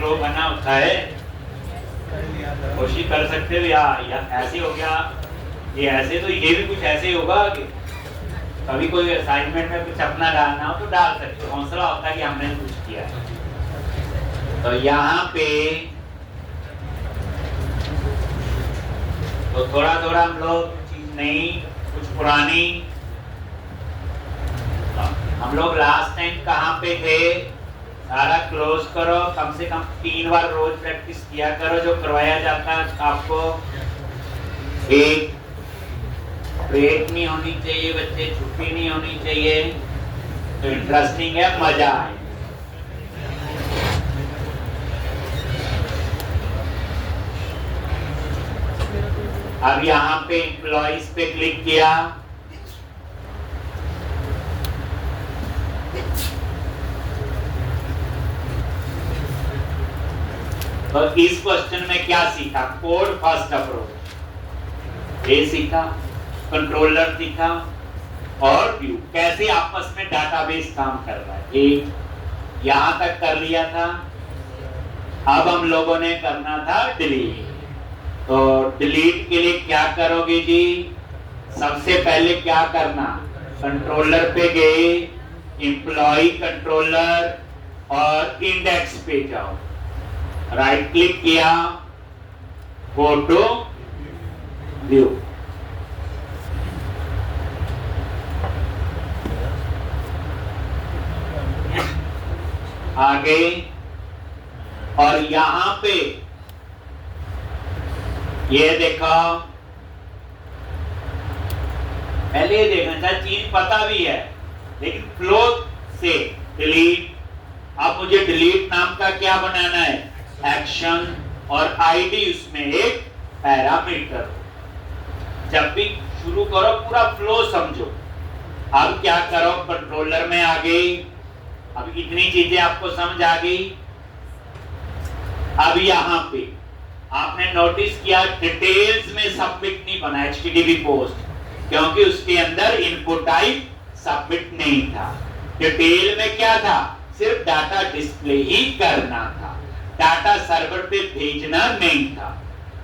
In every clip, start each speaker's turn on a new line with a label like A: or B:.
A: Flow बना होता है, कोशिश कर सकते हो या ऐसे हो गया, ये ऐसे तो ये भी कुछ ऐसे ही होगा कि कभी कोई असाइनमेंट में कुछ अपना डालना हो तो डाल सकते हो, हौसला होता है कि हमने कुछ किया है। तो यहाँ पे तो थोड़ा थोड़ा हम लोग चीज नई कुछ पुरानी, हम लोग लास्ट टाइम कहाँ पे थे, सारा क्लोज करो, कम से कम 3 बार रोज प्रैक्टिस किया करो जो करवाया जाता है आपको। एक ब्रेक नहीं होनी चाहिए बच्चे, छुट्टी नहीं होनी चाहिए, तो इंटरेस्टिंग है, मजा आए। अब यहाँ पे एम्प्लॉइज पे क्लिक किया, तो इस क्वेश्चन में क्या सीखा, कोड फर्स्ट अप्रोच ये सीखा, कंट्रोलर सीखा और व्यू, कैसे आपस में डाटाबेस काम कर रहा है। एक यहां तक कर लिया था, अब हम लोगों ने करना था डिलीट। तो डिलीट के लिए क्या करोगे जी, सबसे पहले क्या करना, कंट्रोलर पे गए, एम्प्लॉय कंट्रोलर और इंडेक्स पे जाओ, राइट क्लिक किया, गो टू व्यू, आगे, और यहां पे ये देखो, पहले ये देखना चाहिए, चीज पता भी है लेकिन फ्लो से डिलीट। अब मुझे डिलीट नाम का क्या बनाना है, एक्शन, और आईडी उसमें एक पैरामीटर। जब भी शुरू करो पूरा फ्लो समझो। अब क्या करो, कंट्रोलर में आ गई, अब इतनी चीजें आपको समझ आ गई। अब यहां पे आपने नोटिस किया डिटेल्स में सबमिट नहीं बना HTTP पोस्ट, क्योंकि उसके अंदर इनपुट टाइप सबमिट नहीं था। डिटेल में क्या था, सिर्फ डाटा डिस्प्ले ही करना था, डाटा सर्वर पे भेजना नहीं था।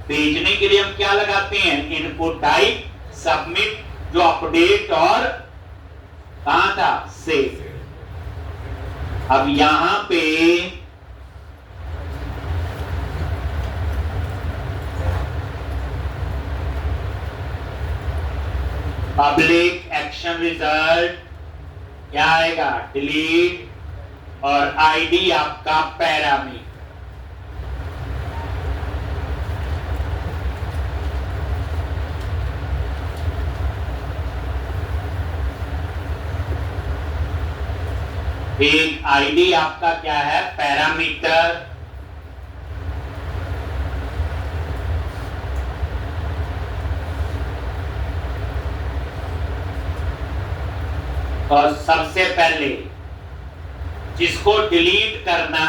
A: भेजने के लिए हम क्या लगाते हैं, इनपुट टाइप सबमिट, जो अपडेट और कहां था, सेव। अब यहां पे पब्लिक एक्शन रिजल्ट क्या आएगा, डिलीट, और आईडी आपका पैरामीटर। एक आईडी आपका क्या है, पैरामीटर, और सबसे पहले जिसको डिलीट करना,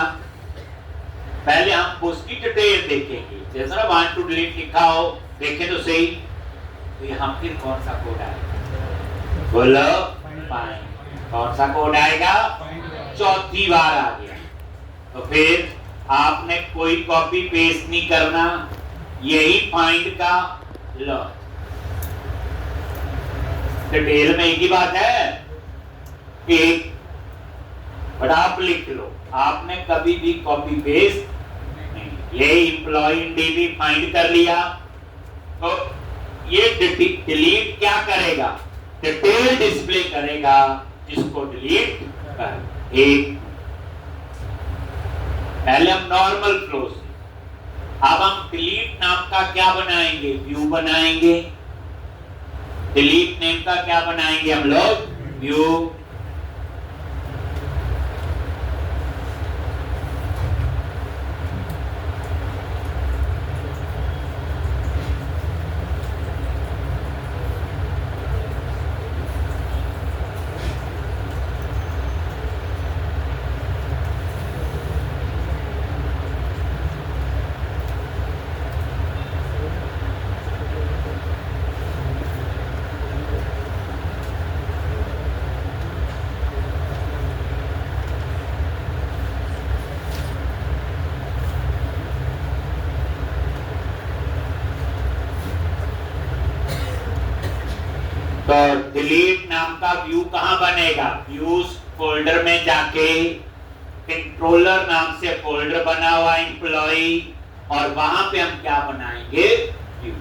A: पहले हम उसकी डिटेल देखेंगे। जैसे ना वांट टू डिलीट लिखा हो, देखें तो सही, तो यहां फिर कौन सा कोड आएगा, बोलो, फाइंड। कौन सा कोड आएगा, चौथी बार आ गया। तो फिर आपने कोई कॉपी पेस्ट नहीं करना, यही फाइंड का लॉ। डिटेल में एक ही बात है, एक बट आप लिख लो, आपने कभी भी कॉपी पेस्ट नहीं। ये एम्प्लॉय डीबी फाइंड कर लिया, तो ये डिलीट क्या करेगा, डिटेल डिस्प्ले करेगा जिसको डिलीट कर। एक पहले हम नॉर्मल फ्लो से, अब हम डिलीट नाम का क्या बनाएंगे, व्यू बनाएंगे। डिलीट नेम का क्या बनाएंगे हम लोग, व्यू। तो डिलीट नाम का व्यू कहां बनेगा? व्यूज फोल्डर में जाके कंट्रोलर नाम से फोल्डर बना हुआ एम्प्लॉय, और वहां पे हम क्या बनाएंगे? व्यू।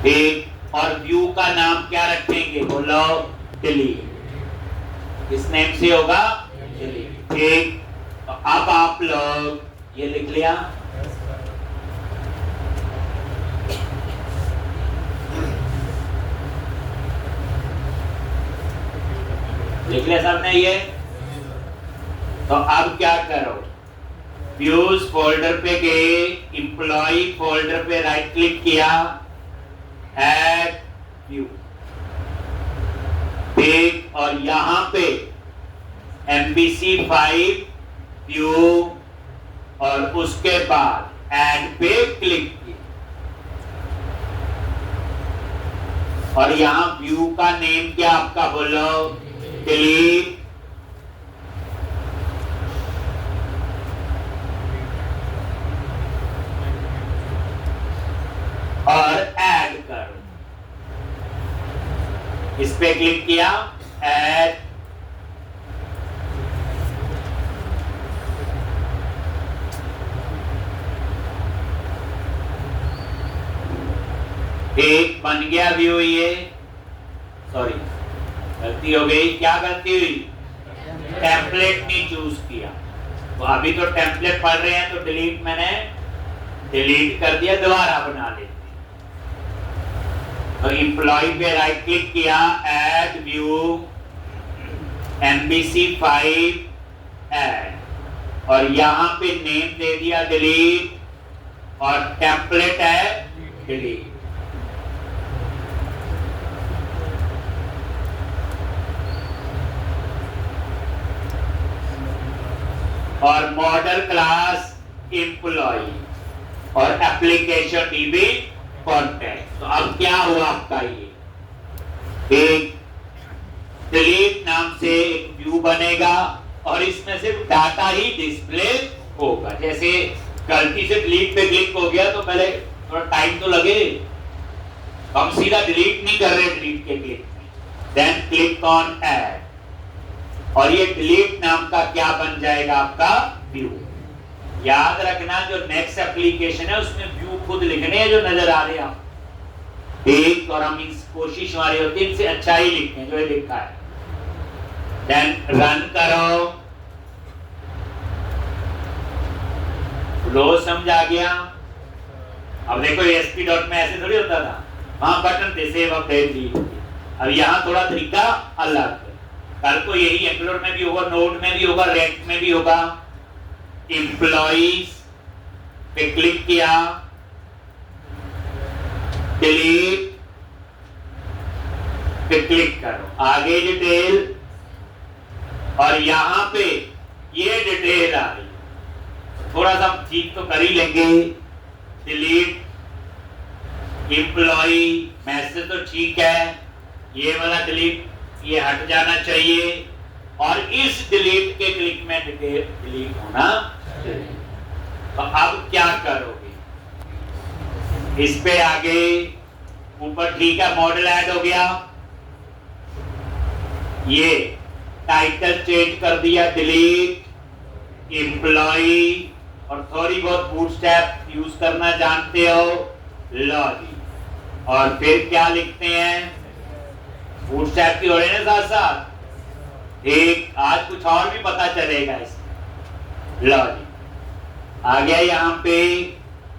A: ठीक, और व्यू का नाम क्या रखेंगे? बोलो, डिलीट। किस नेम से होगा? डिलीट। ठीक, तो अब आप लोग ये लिख लिया। लिख लिया सबने ये? तो अब क्या करो, व्यूज फोल्डर पे गए, एम्प्लॉय फोल्डर पे राइट क्लिक किया, ऐड व्यू। ठीक, और यहां पे MVC5 व्यू, और उसके बाद ऐड पे क्लिक किया, और यहां व्यू का नेम क्या आपका? बोलो, डिलीट। और ऐड करो, इस पे क्लिक किया, ऐड। एक बन गया व्यू। ये सॉरी गलती हो गई। क्या गलती हुई? टेम्पलेट नहीं चूज किया। तो अभी तो टेम्पलेट पढ़ रहे हैं, तो डिलीट मैंने डिलीट कर दिया, दोबारा बना लेते। तो एम्प्लॉय पे राइट क्लिक किया, ऐड व्यू, MVC5 ऐड, और यहां पे नेम दे दिया डिलीट, और टेम्पलेट है डिलीट। और मॉडल क्लास एम्प्लॉय, और एप्लीकेशन डीबी कॉन्टैक्ट। तो अब क्या हुआ आपका? ये एक डिलीट नाम से एक व्यू बनेगा, और इसमें सिर्फ डाटा ही डिस्प्ले होगा। जैसे गलती से डिलीट पे क्लिक हो गया तो पहले थोड़ा टाइम तो लगे, हम सीधा डिलीट नहीं कर रहे डिलीट के क्लिक में। देन क्लिक ऑन ऐड, और ये डिलीट नाम का क्या बन जाएगा? आपका व्यू। याद रखना, जो नेक्स्ट एप्लीकेशन है उसमें व्यू खुद लिखने हैं जो नजर आ रहे हैं आप। ठीक, और हम इस कोशिश हमारी होती है इनसे अच्छा ही लिखते हैं जो ये लिखा है। देन रन करो। लो समझ आ गया? अब देखो ASP डॉट में ऐसे थोड़ी होता था, वहां बटन थे सेव अपडेट दी। अब यहाँ थोड़ा तरीका अलग। कल को यही एंगुलर में भी होगा, नोड में भी होगा, रेक्ट में भी होगा। एम्प्लॉइज पे क्लिक किया, डिलीट पे क्लिक करो, आगे डिटेल, और यहां पे ये डिटेल आ रही। थोड़ा सा ठीक तो कर ही लेंगे। डिलीट एम्प्लॉय, मैसेज तो ठीक है, ये वाला डिलीट ये हट जाना चाहिए, और इस डिलीट के क्लिक में डिटेल डिलीट होना चाहिए। तो अब क्या करोगे? इस पे आगे ऊपर ठीक है, मॉडल ऐड हो गया, ये टाइटल चेंज कर दिया, डिलीट एम्प्लॉय, और थोड़ी बहुत बूटस्ट्रैप यूज करना जानते हो, लो जी। और फिर क्या लिखते हैं? बूटस्ट्रैप की हो रहे हैं साथ साथ। एक आज कुछ और भी पता चलेगा इसमें। लो जी, आ गया यहाँ पे,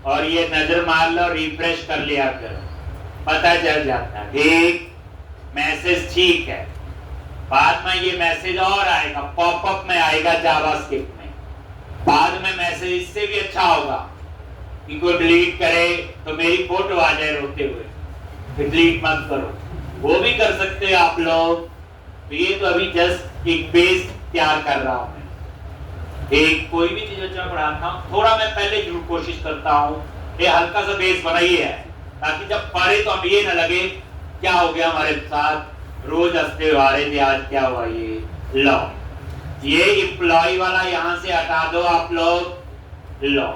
A: और ये नजर मार लो, रिफ्रेश कर लिया करो, पता चल जाता है। एक मैसेज ठीक है, बाद में ये मैसेज और आएगा, पॉपअप में आएगा जावास्क्रिप्ट में। बाद में मैसेज इससे भी अच्छा होगा कि कोई डिलीट करे तो मेरी फोटो आ जाए रोते हुए, फिर डिलीट मत करो, वो भी कर सकते हैं आप लोग। तो ये तो अभी जस्ट एक बेस तैयार कर रहा हूं मैं। एक कोई भी चीज अच्छा पढ़ाता हूं, थोड़ा मैं पहले जरूर कोशिश करता हूं ये हल्का सा बेस बनाइए है, ताकि जब पढ़े तो हम ये ना लगे क्या हो गया हमारे साथ, रोज हंसते हुए आ रहे थे, आज क्या हुआ। ये लो, ये एम्प्लॉय वाला यहां से हटा दो आप लोग। लो,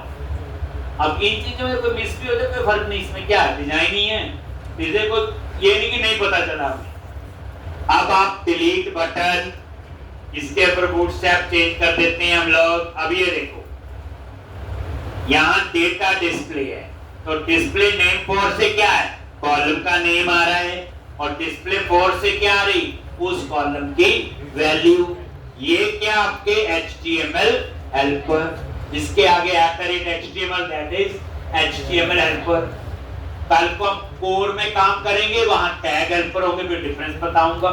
A: अब इन चीजों में कोई मिस भी हो जाए कोई फर्क नहीं, इसमें क्या है, डिजाइन ही है। इसे को ये नहीं कि नहीं पता चला हमें। अब आप डिलीट बटन, इसके ऊपर बूटस्ट्रैप चेंज कर देते हैं हम लोग। अब ये देखो यहाँ डेटा डिस्प्ले है, तो डिस्प्ले नेम 4 से क्या है, कॉलम का नेम आ रहा है, और डिस्प्ले 4 से क्या आ रही, उस कॉलम की वैल्यू। ये क्या आपके HTML हेल्पर, इसके आगे @HTML, that is HTML helper. कल को हम कोर में काम करेंगे, वहां टैग हेल्पर होंगे, फिर डिफरेंस बताऊंगा।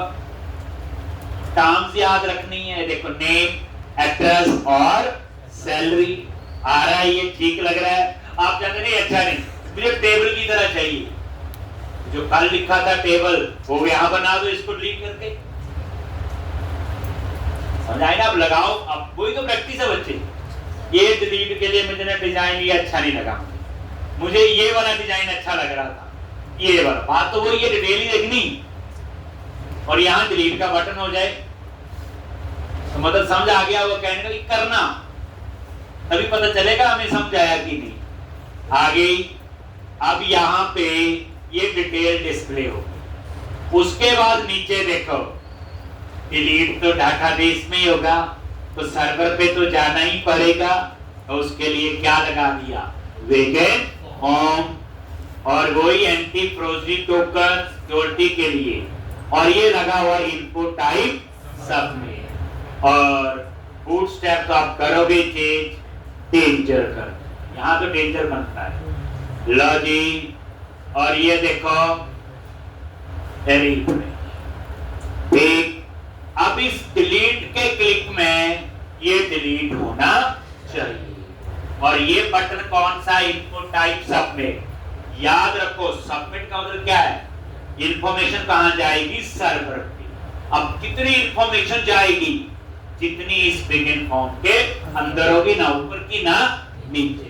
A: टर्म्स याद रखनी है, देखो नेम, एड्रेस और सैलरी आ रहा है, ये ठीक लग रहा है। आप जानते नहीं, अच्छा नहीं, मुझे टेबल की तरह चाहिए। जो कल लिखा था टेबल, वो यहां बना दो, इसको डिलीट करके। समझाए ना? अब लगाओ, अब वही तो प्रैक्टिस है बच्चे। ये डिलीट के लिए मुझे डिजाइन ये अच्छा नहीं लगा, मुझे ये वाला डिजाइन अच्छा लग रहा था, ये वाला। बात तो वही है, डिटेल ही देखनी। और यहाँ डिलीट का बटन हो जाए तो मतलब समझ आ गया, वो कहने का कि करना, तभी पता चलेगा हमें समझ आया कि नहीं। आगे अब यहाँ पे ये डिटेल डिस्प्ले हो, उसके बाद नीचे देखो डिलीट तो डाटाबेस में ही होगा, तो सर्वर पे तो जाना ही पड़ेगा। तो उसके लिए क्या लगा दिया, वेकेंट होम, और वही एंटी फ्रोजी टोकन सिक्योरिटी के लिए, और ये लगा हुआ इनपुट टाइप सबमिट। और बूटस्ट्रैप तो आप करोगे चेंज डेंजर कर, यहाँ तो डेंजर बनता है लॉजिन। और ये देखो ठीक। अब इस डिलीट के क्लिक में ये डिलीट होना चाहिए। और ये बटन कौन सा, इनपुट टाइप सबमिट। याद रखो सबमिट का मतलब क्या है, इंफॉर्मेशन कहां जाएगी, सर्वर पे। अब कितनी इंफॉर्मेशन जाएगी, जितनी इस बिगिन फॉर्म के अंदर होगी, ना ऊपर की ना नीचे।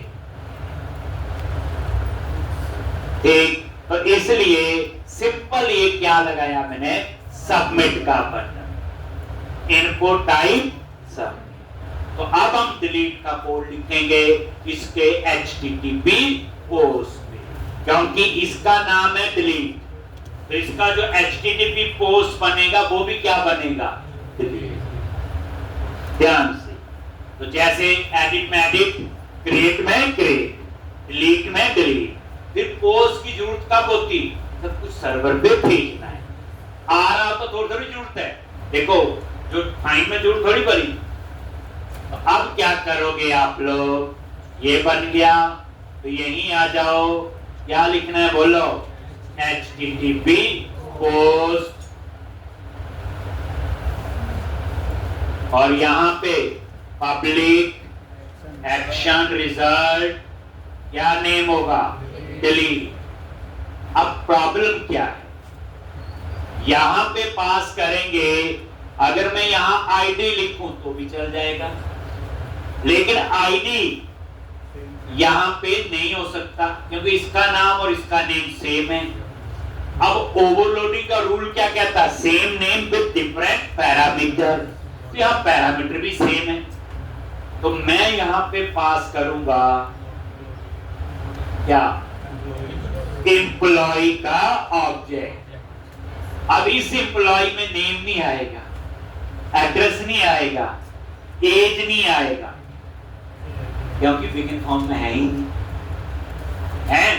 A: ठीक, तो इसलिए सिंपल ये क्या लगाया मैंने, सबमिट का बटन, इनपुट टाइप सबमिट। तो अब हम डिलीट का कोड लिखेंगे इसके HTTP पोस्ट में, क्योंकि इसका नाम है डिलीट, तो इसका जो HTTP पोस्ट बनेगा वो भी क्या बनेगा, डिलीट। ध्यान से, तो जैसे एडिट में एडिट, क्रिएट में क्रिएट, डिलीट में डिलीट। फिर पोस्ट की जरूरत कब होती, सब कुछ सर्वर पे भेजना है। आ रहा तो थोड़ी थोड़ी जरूरत है, देखो जो फाइंड में जरूरत थोड़ी पड़ी। तो अब क्या करोगे आप लोग, ये बन गया, तो यहीं आ जाओ, क्या लिखना है बोलो, HTTP पोस्ट, और यहां पे पब्लिक एक्शन रिजल्ट, क्या नेम होगा, डिलीट। अब प्रॉब्लम क्या है, यहां पे पास करेंगे, अगर मैं यहां आईडी लिखूं तो भी चल जाएगा, लेकिन आईडी यहां पे नहीं हो सकता, क्योंकि इसका नाम और इसका नेम सेम है। अब ओवरलोडिंग का रूल क्या कहता है, same name with different parameter, तो यहां पैरामीटर भी सेम है। तो मैं यहां पे पास करूंगा क्या, एम्प्लॉय का ऑब्जेक्ट। अब इस एम्प्लॉय में नेम नहीं आएगा, एड्रेस नहीं आएगा, एज नहीं आएगा, क्योंकि बिगिन फॉर्म में है ही नहीं है।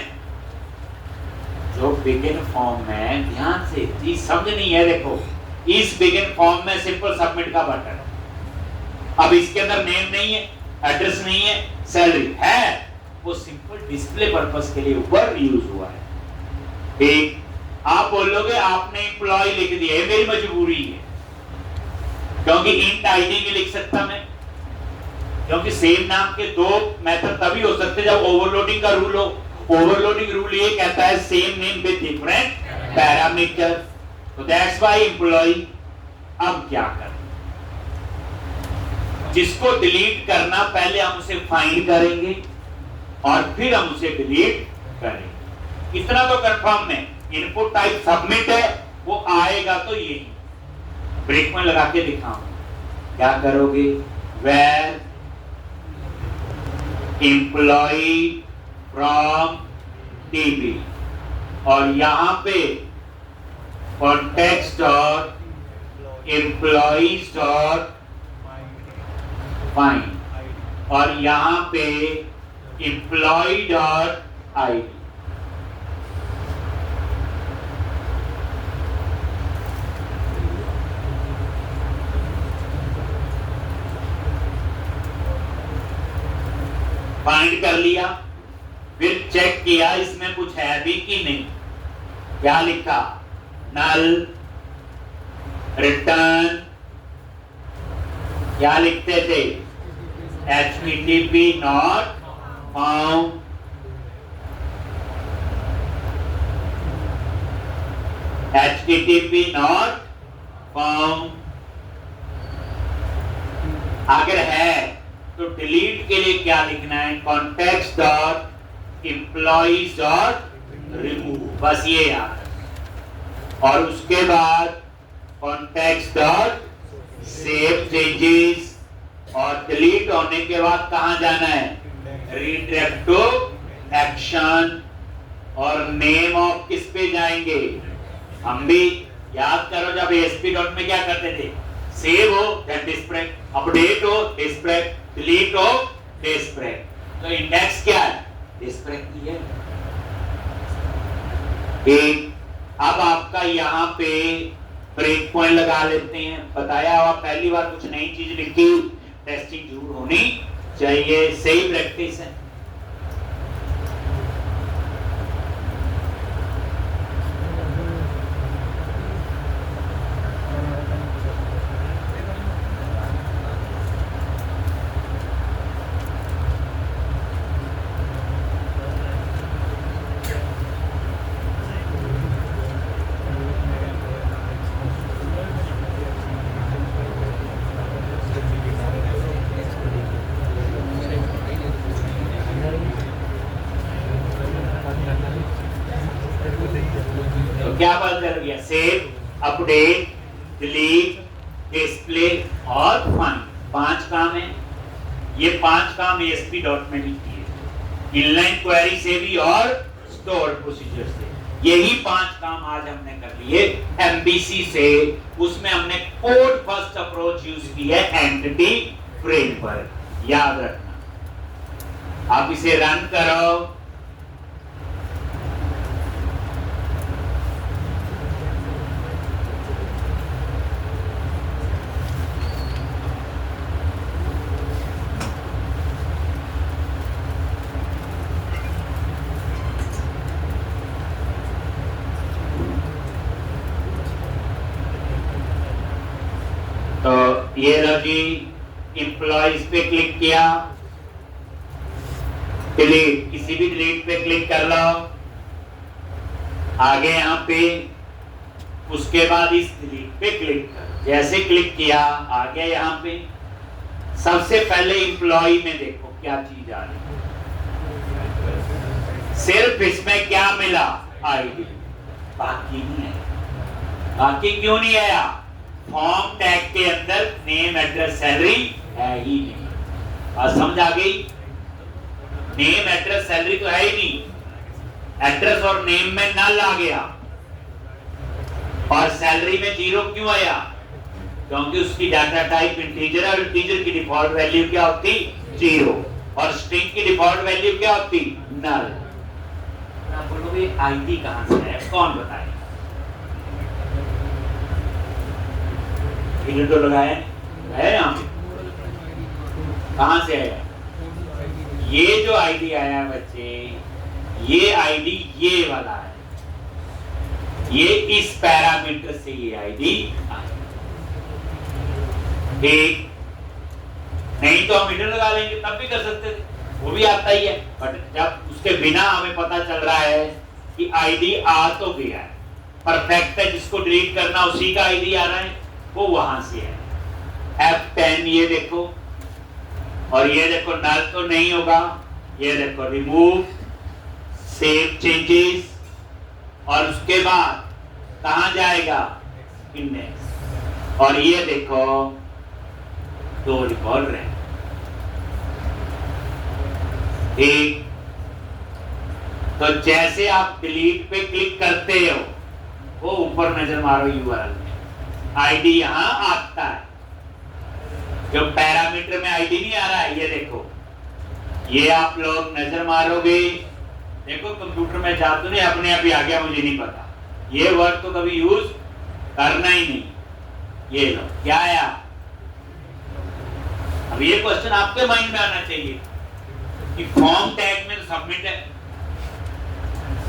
A: जो बिगिन फॉर्म में, ध्यान से चीज समझ नहीं है, देखो इस बिगिन फॉर्म में सिंपल सबमिट का बटन, अब इसके अंदर नेम नहीं है, एड्रेस नहीं है, सैलरी है, वो सिंपल डिस्प्ले पर्पस के लिए ऊपर यूज हुआ है। ठीक, आप बोलोगे आपने एम्प्लॉय लिख दिया, ये मेरी मजबूरी है, क्योंकि इंट आईडी नहीं लिख सकता मैं, क्योंकि सेम नाम के दो मेथड तभी हो सकते जब ओवरलोडिंग का रूल हो। ओवरलोडिंग रूल ये कहता है same name with different parameter, तो दैट्स व्हाई एम्प्लॉय। अब क्या करें, जिसको डिलीट करना पहले हम उसे फाइंड करेंगे और फिर हम उसे डिलीट करेंगे। इतना तो कंफर्म है, इनपुट टाइप सबमिट है, वो आएगा तो यही। ब्रेक में लगा के दिखाऊं, क्या करोगे, वेर एम्प्लॉय फ्रॉम टीबी, और यहां पे context dot employees dot find और यहां पे एम्प्लॉय डॉट आईडी। फाइंड कर लिया, फिर चेक किया इसमें कुछ है भी कि नहीं। क्या लिखा? नल रिटर्न, क्या लिखते थे? HTTP not found, HTTP not found. अगर है तो डिलीट के लिए क्या लिखना है? Context dot employees dot remove, बस ये याद है। और उसके बाद कॉन्टेक्स्ट डॉट सेव चेंजेस और डिलीट होने के बाद कहां जाना है? रीडायरेक्ट टू एक्शन और नेम ऑफ किस पे जाएंगे? हम भी याद करो, जब ASP डॉट में क्या करते थे? सेव हो देन डिस्प्ले, अपडेट हो डिस्प्ले, डिलीट हो डिस्प्ले। तो इंडेक्स क्या है? डिस्प्ले की है। एक अब आपका यहाँ पे ब्रेक पॉइंट लगा लेते हैं। बताया हुआ पहली बार कुछ नई चीज लिखी, टेस्टिंग जरूर होनी चाहिए, सही प्रैक्टिस है। क्या बात कर दिया? सेव, अपडेट, डिलीट, डिस्प्ले और फाइंड, 5 काम है। ये 5 काम ASP डॉट में लिखी है, इनलाइन क्वेरी से भी और स्टोर प्रोसीजर से। यही 5 काम आज हमने कर लिए MVC से। उसमें हमने कोड फर्स्ट अप्रोच यूज की है एंटिटी फ्रेमवर्क, याद रखना। आप इसे रन करो। तो ये लो जी, एम्प्लॉइज पे क्लिक किया, डिलीट, किसी भी डिलीट पे क्लिक कर लो, आगे यहाँ पे, उसके बाद इस डिलीट पे क्लिक कर। जैसे क्लिक किया आगे यहाँ पे सबसे पहले एम्प्लॉय में देखो क्या चीज आ रही है। सिर्फ इसमें क्या मिला? आईडी, बाकी नहीं है। बाकी क्यों नहीं आया? फॉर्म टैग के अंदर नेम एड्रेस सैलरी है ही नहीं। और समझ आ गई? नेम एड्रेस सैलरी तो है ही नहीं, एड्रेस और नेम में नल आ गया और सैलरी में 0 क्यों आया? क्योंकि उसकी डाटा टाइप इंटीजर और इंटीजर की डिफॉल्ट वैल्यू क्या होती? 0 और स्ट्रिंग की डिफॉल्ट वैल्यू क्या होती? नल। आप बोलोगे आईडी कहां से है? कौन बताए? इन्हें तो लगाया है यहाँ पे, कहां से आया? ये जो आईडी आया है बच्चे, ये आईडी ये वाला है, ये इस पैरामीटर से ये आईडी ठीक। नहीं तो हम इधर लगा लेंगे, तब भी कर सकते थे, वो भी आता ही है। बट जब उसके बिना हमें पता चल रहा है कि आईडी आ तो गया है, परफेक्ट है, जिसको डिलीट करना उसी का आईडी आ रहा है, वो वहां से है। F10 ये देखो, और ये देखो नल तो नहीं होगा, ये देखो रिमूव, सेव चेंजेस, और उसके बाद कहां जाएगा? इंडेक्स। और ये देखो 2 रिकॉर्ड रहे ठीक। तो जैसे आप डिलीट पे क्लिक करते हो वो ऊपर नजर मारो यूआरएल में, आईडी यहां आता है। जो पैरामीटर में आईडी नहीं आ रहा है, ये देखो, ये आप लोग नजर मारोगे, देखो कंप्यूटर में जादू नहीं अपने आप ही आ गया, मुझे नहीं पता, ये वर्ड तो कभी यूज करना ही नहीं। ये लो, क्या आया? अब ये क्वेश्चन आपके माइंड में आना चाहिए कि फॉर्म टैग में सबमिट है।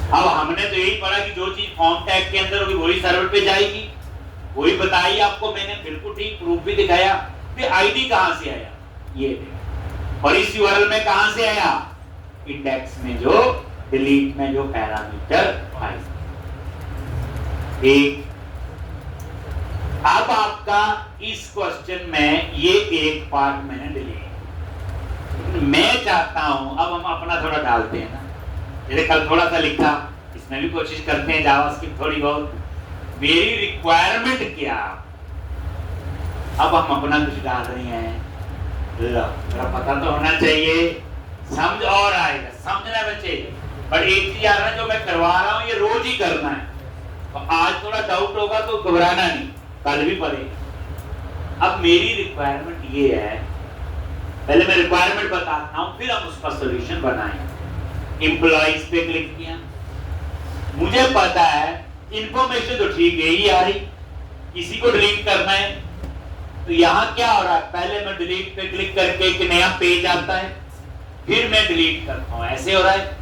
A: अब हमने तो यही पढ़ा कि जो चीज फॉर्म टैग के अंदर होगी वही सर्वर पे जाएगी, वही बताई आपको मैंने, बिल्कुल ठीक, प्रूफ भी दिखाया। फिर आईडी कहां से आया, ये देखो, और इस यूआरएल में कहां से आया, इंडेक्स में जो डिलीट में जो पैरामीटर आया। ठीक, अब आपका इस क्वेश्चन में ये एक पार्ट मैंने डिलीट, मैं चाहता हूं, अब हम अपना थोड़ा डालते हैं ना, जैसे कल थोड़ा सा लिखा, इसमें भी कोशिश करते हैं जावास्क्रिप्ट थोड़ी बहुत, मेरी रिक्वायरमेंट क्या, अब हम अपना कुछ डाल रहे हैं, जरा पता तो होना चाहिए, समझ और आएगा, समझना बच्चे। पर एक चीज आ रहा है, जो मैं करवा रहा हूं ये रोज ही करना है, तो आज थोड़ा डाउट होगा तो घबराना नहीं, कल भी पढ़ेगा। अब मेरी रिक्वायरमेंट ये है, पहले मैं रिक्वायरमेंट बताता हूं, फिर हम उसका सॉल्यूशन बनाएंगे। एम्प्लॉइज पे क्लिक किया, मुझे पता है इंफॉर्मेशन तो ठीक है ही आ रही, किसी को डिलीट करना है, तो यहां क्या हो रहा है, पहले मैं डिलीट पे क्लिक करके एक नया पेज आता है, फिर मैं डिलीट करता हूं, ऐसे हो रहा है।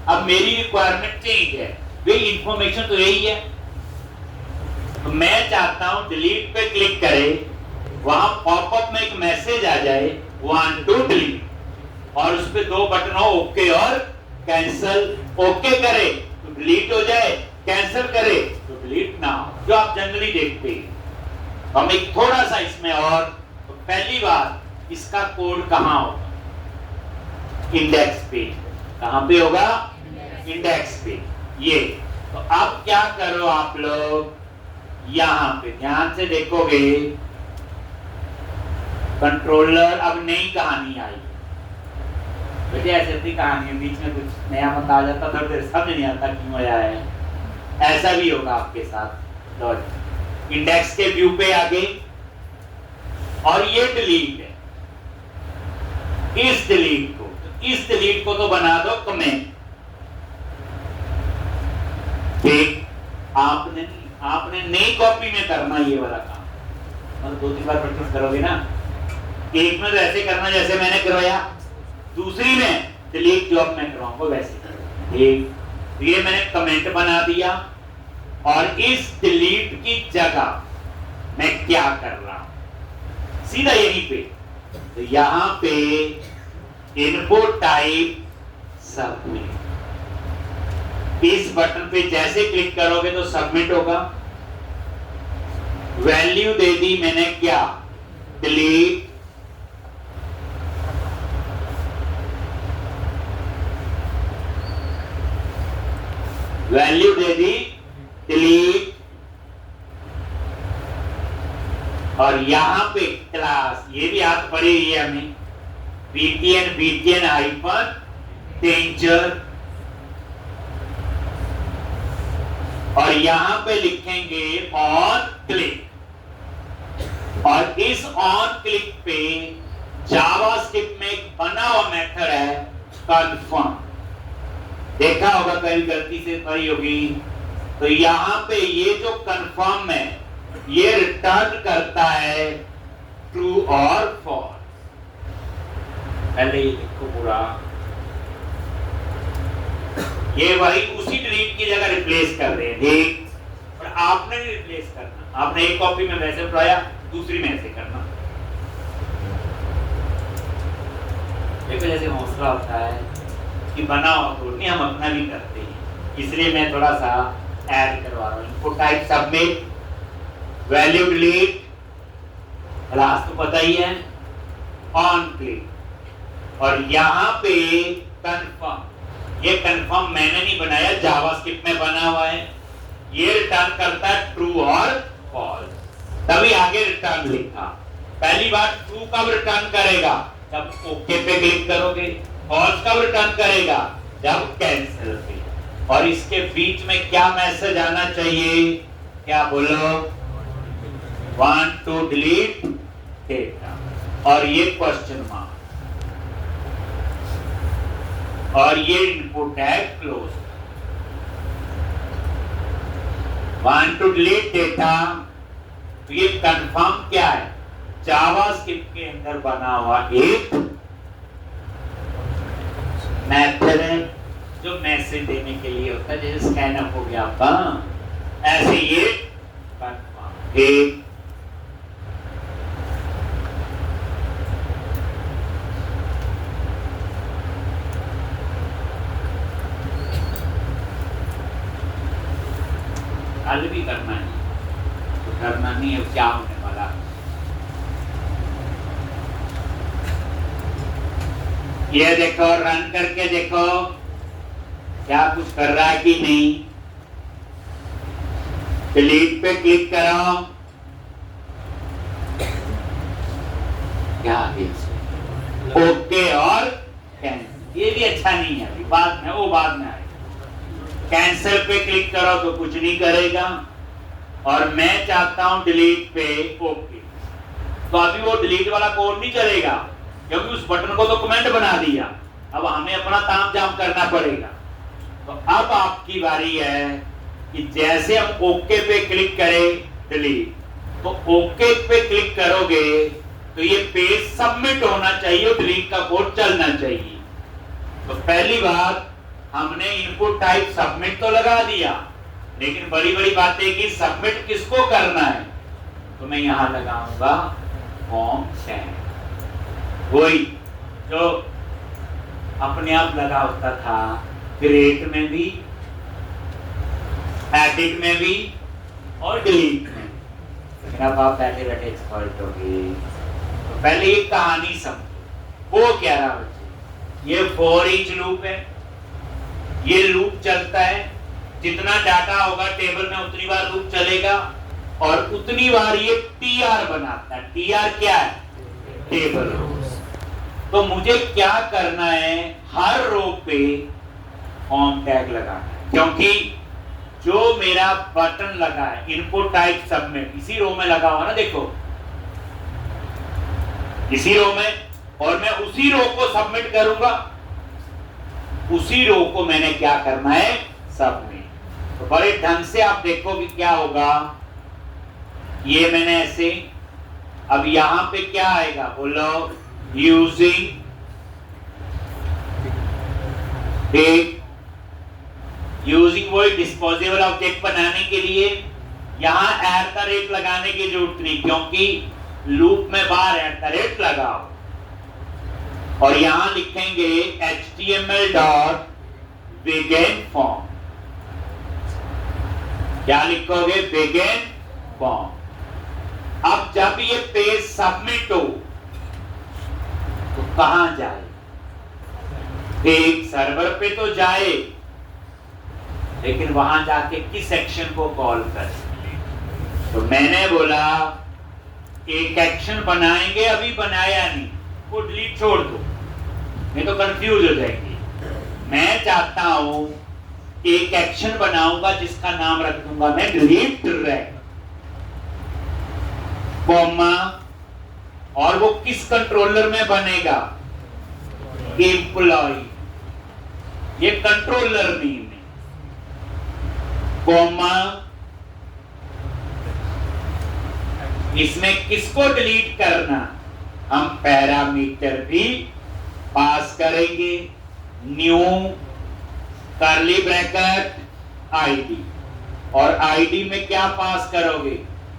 A: अब मेरी रिक्वायरमेंट चेंज है, वे इंफॉर्मेशन तो यही है, तो मैं चाहता हूं डिलीट पे क्लिक करे, वहां पॉपअप में एक मैसेज आ जाए, वांट टू डिलीट, और उस पे दो बटन हो, ओके और कैंसल। ओके करे तो डिलीट हो जाए, कैंसिल करे तो डिलीट ना हो, जो आप जनरली देखते हैं। हम एक थोड़ा सा इसमें और, तो पहली बात इसका कोड कहां होगा, इंडेक्स पे। कहां पे होगा, इंडेक्स पे। ये तो अब क्या करो आप लोग, यहां पे ध्यान से देखोगे, कंट्रोलर, अब नई कहानी आई बेटे, ऐसे थी कहानी, बीच में कुछ नया मत आ जाता था, फिर समझ नहीं आता क्यों आया है, ऐसा भी होगा आपके साथ। लॉजिक इंडेक्स के व्यू पे आगे, और ये डिलीट है, इस डिलीट को तो बना दो कमेंट। ठीक, आपने नई कॉपी में करना ये वाला काम, मतलब 2-3 बार प्रैक्टिस करोगे ना, एक में तो ऐसे करना जैसे मैंने करवाया, दूसरी में डिलीट जो अब मैं करवाऊंगा वैसे। एक ये मैंने कमेंट बना दिया, और इस डिलीट की जगह मैं क्या कर रहा हूं, सीधा यहीं पे, तो यहां पे इनफो टाइप सबमिट, इस बटन पे जैसे क्लिक करोगे तो सबमिट होगा। वैल्यू दे दी मैंने क्या, डिलीट, वैल्यू दे दी डिलीट, और यहां पे क्लास, ये भी हाथ पड़ी हुई है हमें, btn हाइफन डेंजर, और यहां पे लिखेंगे ऑन क्लिक, और इस ऑन क्लिक पे जावास्क्रिप्ट में एक बना हुआ मेथड है कंफर्म, देखा होगा कहीं गलती से पढ़ी होगी, तो यहां पे ये जो कंफर्म है ये रिटर्न करता है ट्रू और फॉल्स। पहले ये देखो पूरा, ये वही उसी डिलीट की जगह रिप्लेस कर रहे हैं, ठीक, पर आपने नहीं रिप्लेस करना, आपने एक कॉपी में वैसे पढ़ाया, दूसरी में ऐसे करना। देखो जैसे हौसला होता है कि बना हुआ कोड नहीं, हम अपना भी करते हैं, इसलिए मैं थोड़ा सा ऐड करवा रहा हूँ। इनको type submit, value delete, class तो पता ही है, ऑन क्लिक, और यहाँ पे कंफर्म, ये कंफर्म मैंने नहीं बनाया, जावास्क्रिप्ट में बना हुआ है, ये रिटर्न करता है ट्रू और फॉल्स, तभी आगे रिटर्न लिखा। पहली बार ट्रू कब रिटर्न करेगा, जब ओके पे क्लिक करोगे, फॉल्स कब रिटर्न करेगा, जब कैंसिल पे, और इसके बीच में क्या मैसेज आना चाहिए? क्या बोलो? वांट टू डिलीट डेटा, और ये क्वेश्चन मार्क, और ये इनपुट है close. Want to delete data, तो ये कंफर्म क्या है? जावास्क्रिप्ट के अंदर बना हुआ एक मेथड है जो मैसेज देने के लिए होता है, जैसे स्कैन अप हो गया आपका, ऐसे ये कंफर्म एक। कल भी करना है तो करना नहीं है, क्या होने वाला? ये देखो, रन करके देखो क्या कुछ कर रहा है कि नहीं। डिलीट पे क्लिक करो, क्या ओके और कैंसिल। ये भी अच्छा नहीं है, अभी बाद में, वो बाद में आएगा। कैंसिल पे क्लिक करो तो कुछ नहीं करेगा, और मैं चाहता हूं डिलीट पे ओके, तो अभी वो डिलीट वाला कोड नहीं चलेगा, क्योंकि उस बटन को तो कमेंट बना दिया। अब हमें अपना ताम झाम करना पड़ेगा। तो अब आपकी बारी है कि जैसे हम ओके पे क्लिक करें डिलीट, तो ओके पे क्लिक करोगे तो ये पेज सबमिट होना चाहिए और डिलीट का कोड चलना चाहिए। तो पहली बात, हमने इनपुट टाइप सबमिट तो लगा दिया, लेकिन बड़ी बड़ी बात है कि सबमिट किसको करना है। तो मैं यहां लगाऊंगा फॉर्म टैग, वही जो अपने आप लगा होता था क्रिएट में भी, एडिट में भी और डिलीट में। लेकिन अब आप बैठे बैठे एक्सपर्ट हो गए, तो पहले ये कहानी समझो। वो क्या रहा बच्चे, ये फॉर ईच लूप है। ये लूप चलता है, जितना डाटा होगा टेबल में उतनी बार लूप चलेगा, और उतनी बार ये टीआर बनाता है। टीआर क्या है? टेबल रोज। तो मुझे क्या करना है, हर रो पे फॉर्म टैग लगाना है, क्योंकि जो मेरा बटन लगा है इनपुट टाइप सबमिट, इसी रो में लगा हुआ ना, देखो इसी रो में, और मैं उसी रो को सबमिट करूंगा। उसी रो को मैंने क्या करना है? सबमिट। तो बड़े ढंग से आप देखो कि क्या होगा। ये मैंने ऐसे, अब यहां पे क्या आएगा बोलो? यूजिंग एक, यूजिंग वही डिस्पोजेबल ऑब्जेक्ट बनाने के लिए यहां एट द रेट लगाने की जरूरत नहीं, क्योंकि लूप में बाहर एट द रेट लगाओ, और यहां लिखेंगे HTML डॉट बिगिन फॉर्म। क्या लिखोगे? Begin form. अब जब ये पेज सबमिट हो तो कहां जाए? एक सर्वर पे तो जाए, लेकिन वहां जाके किस सेक्शन को कॉल कर? तो मैंने बोला एक एक्शन बनाएंगे, अभी बनाया नहीं, वो डिलीट छोड़ दो, नहीं तो कंफ्यूज हो जाएंगे। मैं चाहता हूं एक एक्शन बनाऊंगा जिसका नाम रख दूंगा मैं डिलीट रैक, कॉमा, और वो किस कंट्रोलर में बनेगा? एम्प्लॉय, ये कंट्रोलर नेम है, कॉमा, इसमें किसको डिलीट करना? हम पैरामीटर भी पास करेंगे, न्यू कर्ली ब्रैकेट आईडी, और आईडी में क्या पास करोगे?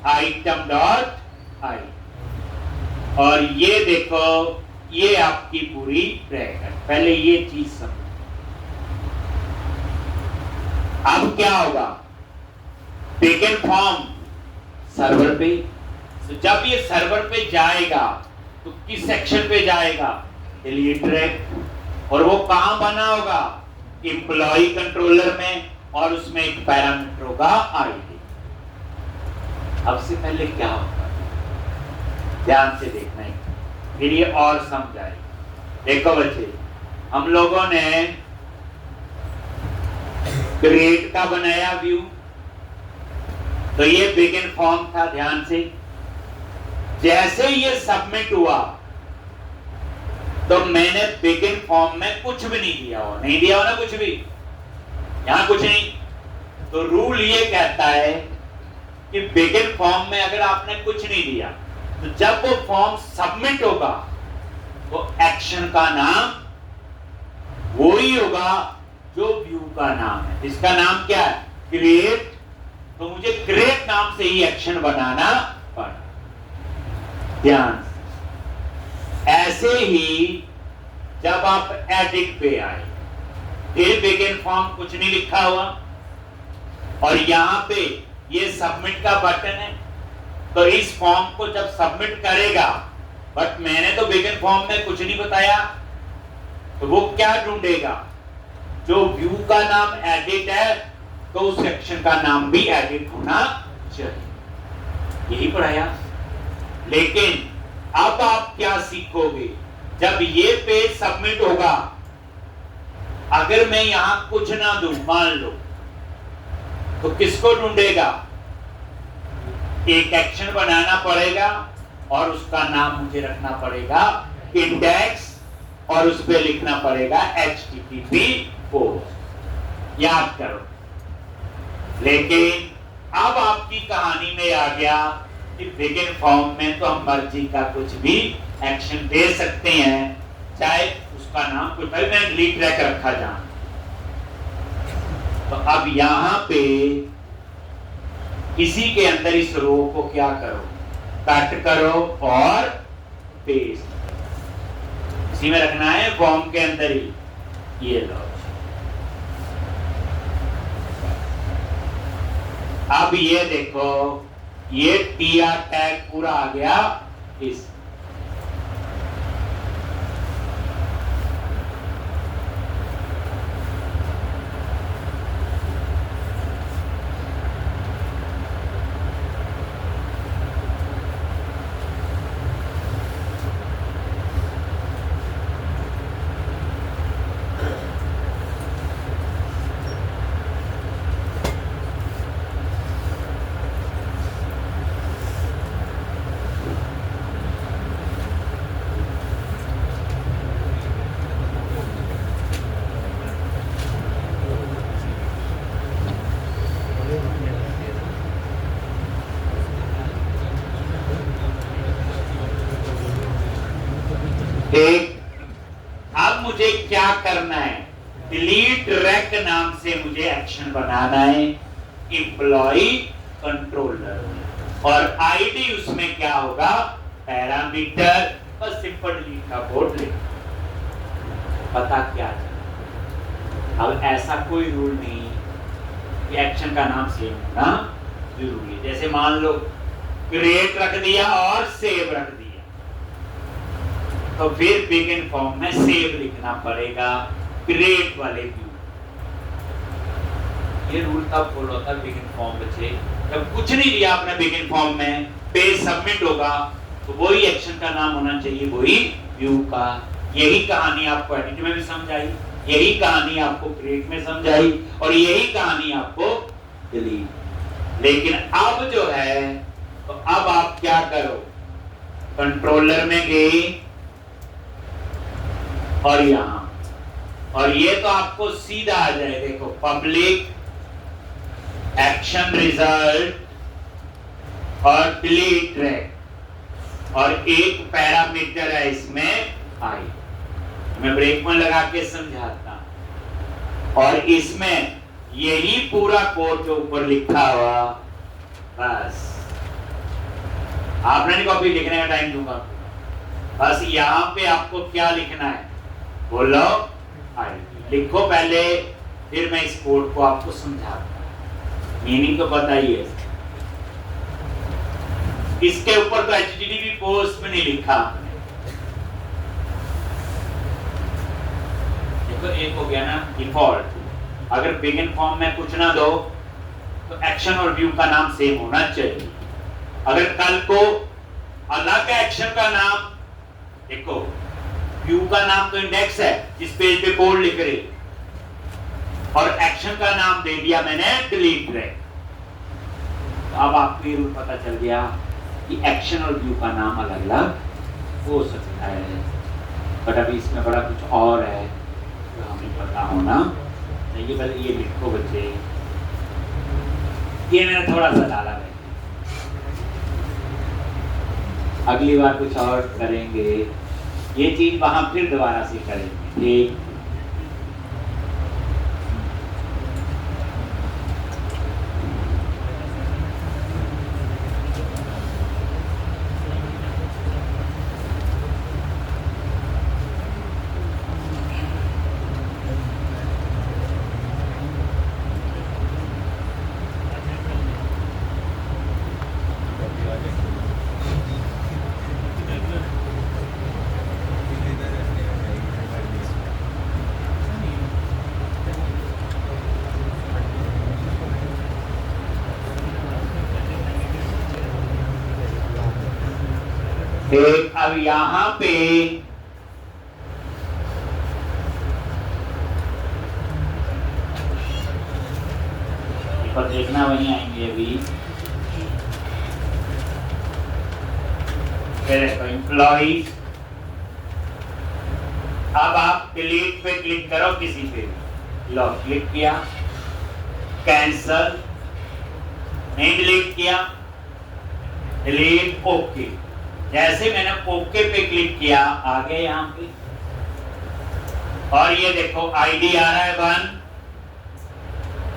A: Item dot I. और ये देखो, ये आपकी पूरी ब्रैकेट। पहले ये चीज समझो। अब क्या होगा? बिगिन फॉर्म सर्वर पे, तो जब ये सर्वर पे जाएगा तो किस सेक्शन पे जाएगा? डिलीट रैक, और वो कहां बना होगा? एम्प्लॉय कंट्रोलर में, और उसमें एक पैरामीटर होगा आईडी। अब से पहले क्या होगा? ध्यान से देखना है, फिर ये और समझ आए। देखो बच्चे, हम लोगों ने क्रिएट का बनाया व्यू, तो ये बिगिन फॉर्म था, ध्यान से। जैसे ये सबमिट हुआ तो मैंने बिगिन फॉर्म में कुछ भी नहीं दिया हो, नहीं दिया हो ना कुछ भी, यहां कुछ नहीं। तो रूल ये कहता है कि बिगिन फॉर्म में अगर आपने कुछ नहीं दिया तो जब वो फॉर्म सबमिट होगा तो एक्शन का नाम वो ही होगा जो व्यू का नाम है। इसका नाम क्या है? क्रिएट। तो मुझे क्रिएट नाम से ही एक्शन बनाना पड़ा। ध्यान। ऐसे ही जब आप एडिट पे आए, फिर बिगिन फॉर्म कुछ नहीं लिखा हुआ और यहां पे ये सबमिट का बटन है, तो इस फॉर्म को जब सबमिट करेगा, बट मैंने तो बिगिन फॉर्म में कुछ नहीं बताया, तो वो क्या ढूंढेगा? जो व्यू का नाम एडिट है तो उस सेक्शन का नाम भी एडिट होना चाहिए। यही पढ़ाया। लेकिन अब आप क्या सीखोगे? जब ये पेज सबमिट होगा, अगर मैं यहां कुछ ना दूं, मान लो, तो किसको ढूंढेगा? एक एक्शन बनाना पड़ेगा और उसका नाम मुझे रखना पड़ेगा इंडेक्स और उस पे लिखना पड़ेगा HTTP पोस्ट। याद करो। लेकिन अब आपकी कहानी में आ गया कि बिगिन फॉर्म में तो हम मर्जी का कुछ भी एक्शन दे सकते हैं, चाहे उसका नाम कुछ भी, मैं लीड ट्रैक रखा जाए। तो अब यहां पे इसी के अंदर इस रो को क्या करो? कट करो और पेस्ट इसी में रखना है, फॉर्म के अंदर ही। ये लो। अब ये देखो, ये TR टैग पूरा आ गया इस। अब मुझे क्या करना है? डिलीट रेक नाम से मुझे एक्शन बनाना है एम्प्लॉय कंट्रोलर, और आईडी उसमें क्या होगा? पैरामीटर। बस सिंपल डिलीट का कोड ले। पता क्या है? अब ऐसा कोई रूल नहीं कि एक्शन का नाम सेम होना जरूरी है। जैसे मान लो क्रिएट रख दिया और सेव रख दिया, तो फिर बिगिन फॉर्म में सेव लिखना पड़ेगा क्रिएट वाले व्यू। ये रूल तब फॉलो होता है बिगिन फॉर्म बचे जब कुछ नहीं दिया आपने बिगिन फॉर्म में, पेज सबमिट होगा तो वही एक्शन का नाम होना चाहिए, वही व्यू का। यही कहानी आपको एडिट में भी समझाई, यही कहानी आपको क्रिएट में समझाई, और यही कहानी आपको डिलीट। लेकिन अब जो है, तो अब आप क्या करो? कंट्रोलर में गए और यहां, और ये तो आपको सीधा आ जाए। देखो, पब्लिक एक्शन रिजल्ट और डिलीट ट्रैक, और एक पैरामीटर है इसमें आई। मैं ब्रेक में लगा के समझाता हूं, और इसमें यही पूरा कोड जो ऊपर लिखा हुआ, बस आपने नहीं कॉपी लिखने का टाइम दूंगा। बस यहां पे आपको क्या लिखना है? बोलो आई। लिखो पहले, फिर मैं इस कोड को आपको समझाता हूं। मीनिंग तो बताइए। इसके ऊपर तो HTTP पोस्ट में नहीं लिखा। देखो, एक हो गया ना डिफॉल्ट। अगर बिगिन फॉर्म में कुछ ना दो तो एक्शन और व्यू का नाम सेम होना चाहिए। अगर कल को अलग एक्शन का नाम, देखो व्यू का नाम तो इंडेक्स है जिस पेज पे कोड लिख रहे, और एक्शन का नाम दे दिया मैंने डिलीट ट्रैक। अब आपको ये रूल पता चल गया कि एक्शन और व्यू का नाम अलग अलग हो सकता है, बट अभी इसमें बड़ा कुछ और है जो हमें पता होना चाहिए। पहले ये लिखो बच्चे, ये मैंने थोड़ा सा डाला है, अगली बार कुछ और करेंगे, ये चीज वहां फिर दोबारा से करेंगे। ठीक, अब यहां पे पर देखना वहीं आएंगे अभी। एम्प्लॉइज, अब आप डिलीट पे क्लिक करो, किसी पे लॉक क्लिक किया, कैंसल, नहीं डिलीट किया, डिलीट, ओके। जैसे मैंने ओके पे क्लिक किया, आ गए यहाँ पे, और ये देखो आईडी आ रहा है 1,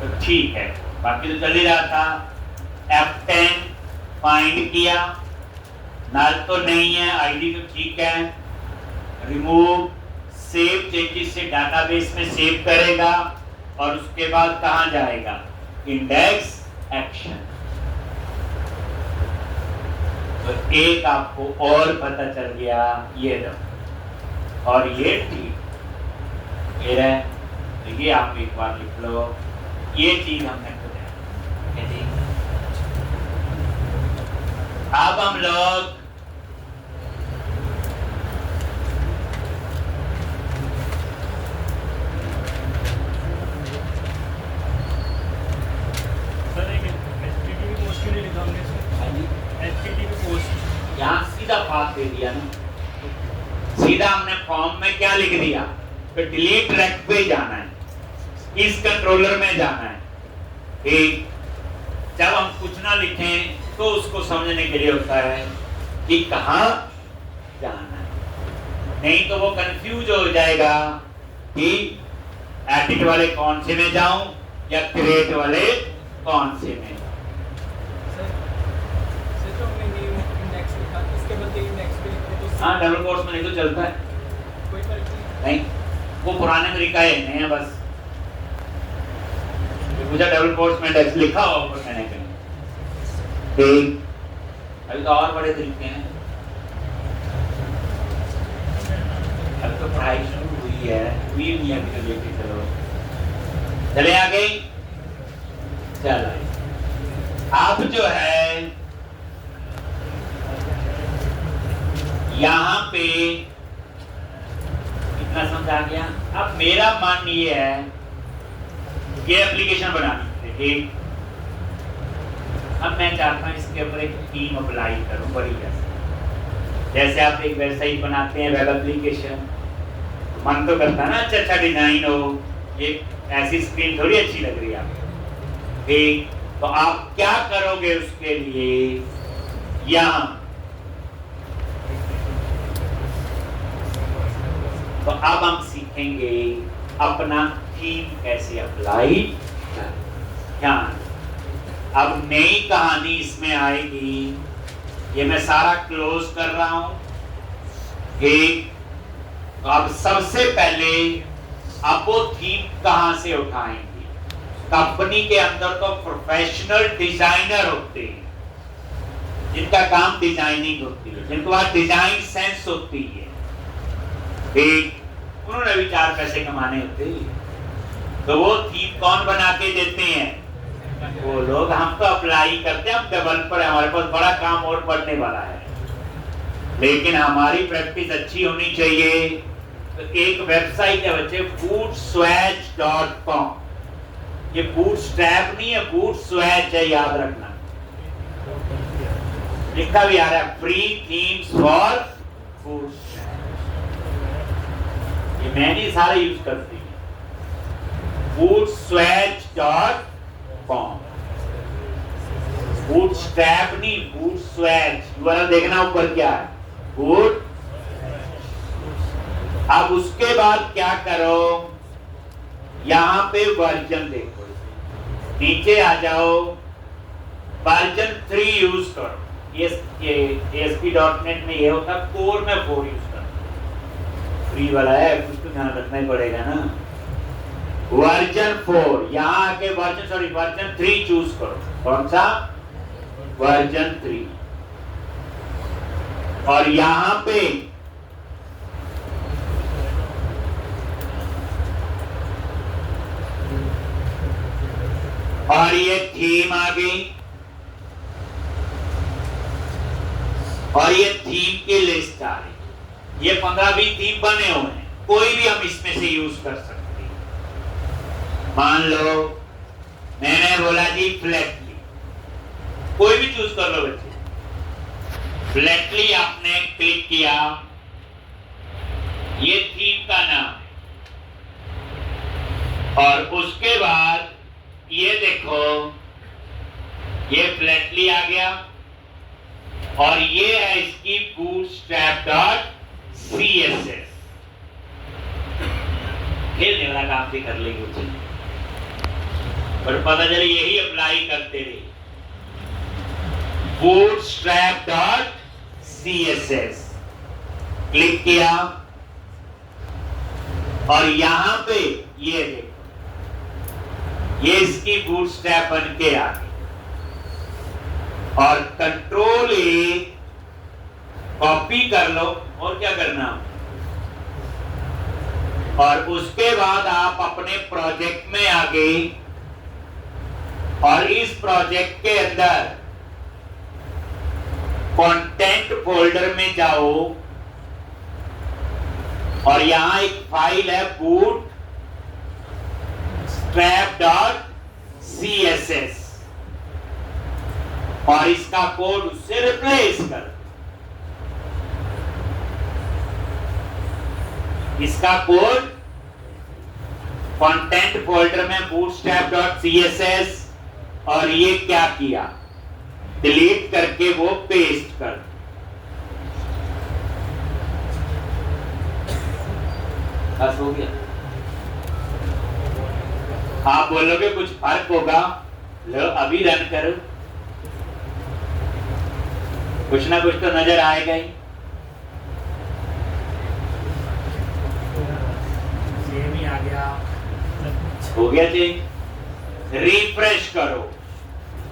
A: तो ठीक है, बाकी तो चल ही रहा था। F10 फाइंड किया, नल तो नहीं है, आईडी तो ठीक है, रिमूव, सेव चेंजेस से डाटाबेस में सेव करेगा, और उसके बाद कहां जाएगा, इंडेक्स एक्शन। तो एक आपको और पता चल गया, ये दो, और ये ठीक है, तो ये आप एक बार लिख लो, ये चीज हमने बताया। अब हम लोग यहाँ सीधा पाथ दे दिया ना, सीधा हमने फॉर्म में क्या लिख दिया, फिर डिलीट ट्रैक पे जाना है, इस कंट्रोलर में जाना है। ठीक, जब हम कुछ ना लिखें तो उसको समझने के लिए होता है कि कहाँ जाना है, नहीं तो वो कंफ्यूज हो जाएगा कि एडिट वाले कौन से में जाऊं या क्रिएट वाले कौन से में। हाँ, डबल कोर्स में नहीं तो चलता है, कोई नहीं, वो पुराने तरीका है, नया बस मुझे डबल कोर्स में टेक्स्ट लिखा हो ऊपर मैंने कहीं। ठीक, अभी तो और बड़े तरीके हैं, अब तो पढ़ाई शुरू हुई है, हुई नहीं अभी तो लेके चलो, चले आगे। चलो आप जो है यहाँ पे इतना समझा गया। अब मेरा मान ये है, ये एप्लीकेशन बनानी है, ठीक, अब मैं चाहता हूँ इसके ऊपर एक थीम अप्लाई करूँ बड़ी जैसे आप एक वेबसाइट बनाते हैं, वेब एप्लीकेशन, मन तो करता है ना अच्छा अच्छा डिजाइन हो, ये ऐसी स्क्रीन थोड़ी अच्छी लग रही है आपको, ठीक, तो आप क्या करोगे उसके लिए, यहाँ तो अब हम सीखेंगे अपना थीम कैसे अप्लाई करें। अब नई कहानी इसमें आएगी, ये मैं सारा क्लोज कर रहा हूं। ठीक, तो अब सबसे पहले आप वो थीम कहां से उठाएंगे। कंपनी के अंदर तो प्रोफेशनल डिजाइनर होते हैं जिनका काम डिजाइनिंग होती है, जिनको पास डिजाइन सेंस होती है, ठीक, उन्होंने भी 4 पैसे कमाने होते हैं, तो वो थीम कौन बना के देते हैं, वो लोग। हम तो अप्लाई करते हैं, हम डेवलपर है, हमारे पास बड़ा काम और बढ़ने वाला है, लेकिन हमारी प्रैक्टिस अच्छी होनी चाहिए। तो एक वेबसाइट है बच्चे, foodswatch.com, ये बूटस्ट्रैप नहीं है, बूट स्वैच है, याद रखना। लिखा भी आ रहा है फ्री थीम्स फॉर बूटस्ट्रैप। ये मैंने सारे यूज करती है bootswatch.com। बूटस्ट्रैप नहीं, बूटस्वैच। यूआरएल देखना ऊपर क्या है, बूट। अब उसके बाद क्या करो, यहां पे वर्जन देखो, नीचे आ जाओ, वर्जन 3 यूज करो। ये ASP.NET में ये होता, कोर में 4 यूज करो। फ्री वाला है, कुछ तो ध्यान रखना ही पड़ेगा ना। वर्जन 4 यहां आके वर्जन 3 चूज करो। कौन सा? वर्जन 3। और यहां पे और ये थीम आ गई, और ये थीम की लिस्ट आ रही। ये 15-20 थीम बने हुए हैं, कोई भी हम इसमें से यूज कर सकते हैं। मान लो मैंने बोला जी फ्लैटली, कोई भी चूज कर लो बच्चे। फ्लैटली आपने क्लिक किया, ये थीम का नाम है, और उसके बाद ये देखो, ये फ्लैटली आ गया, और ये है इसकी bootstrap.css। खेलने वाला काम भी कर लेंगे कुछ, पर पता चले यही अप्लाई करते रहे। bootstrap.css क्लिक किया, और यहां पे ये देखो, ये इसकी बूटस्ट्रैप बन के आ गई। और कंट्रोल A कॉपी कर लो, और क्या करना, और उसके बाद आप अपने प्रोजेक्ट में आ गए, और इस प्रोजेक्ट के अंदर कंटेंट फोल्डर में जाओ, और यहां एक फाइल है bootstrap.css, और इसका कोड उससे रिप्लेस कर, इसका कोड कंटेंट फोल्डर में bootstrap.css, और ये क्या किया, डिलीट करके वो पेस्ट कर। बस हो गया। आप बोलोगे कुछ फर्क होगा, लो अभी रन करो, कुछ ना कुछ तो नजर आएगा ही। सेम ही आ गया, हो गया चेंज। रिफ्रेश करो,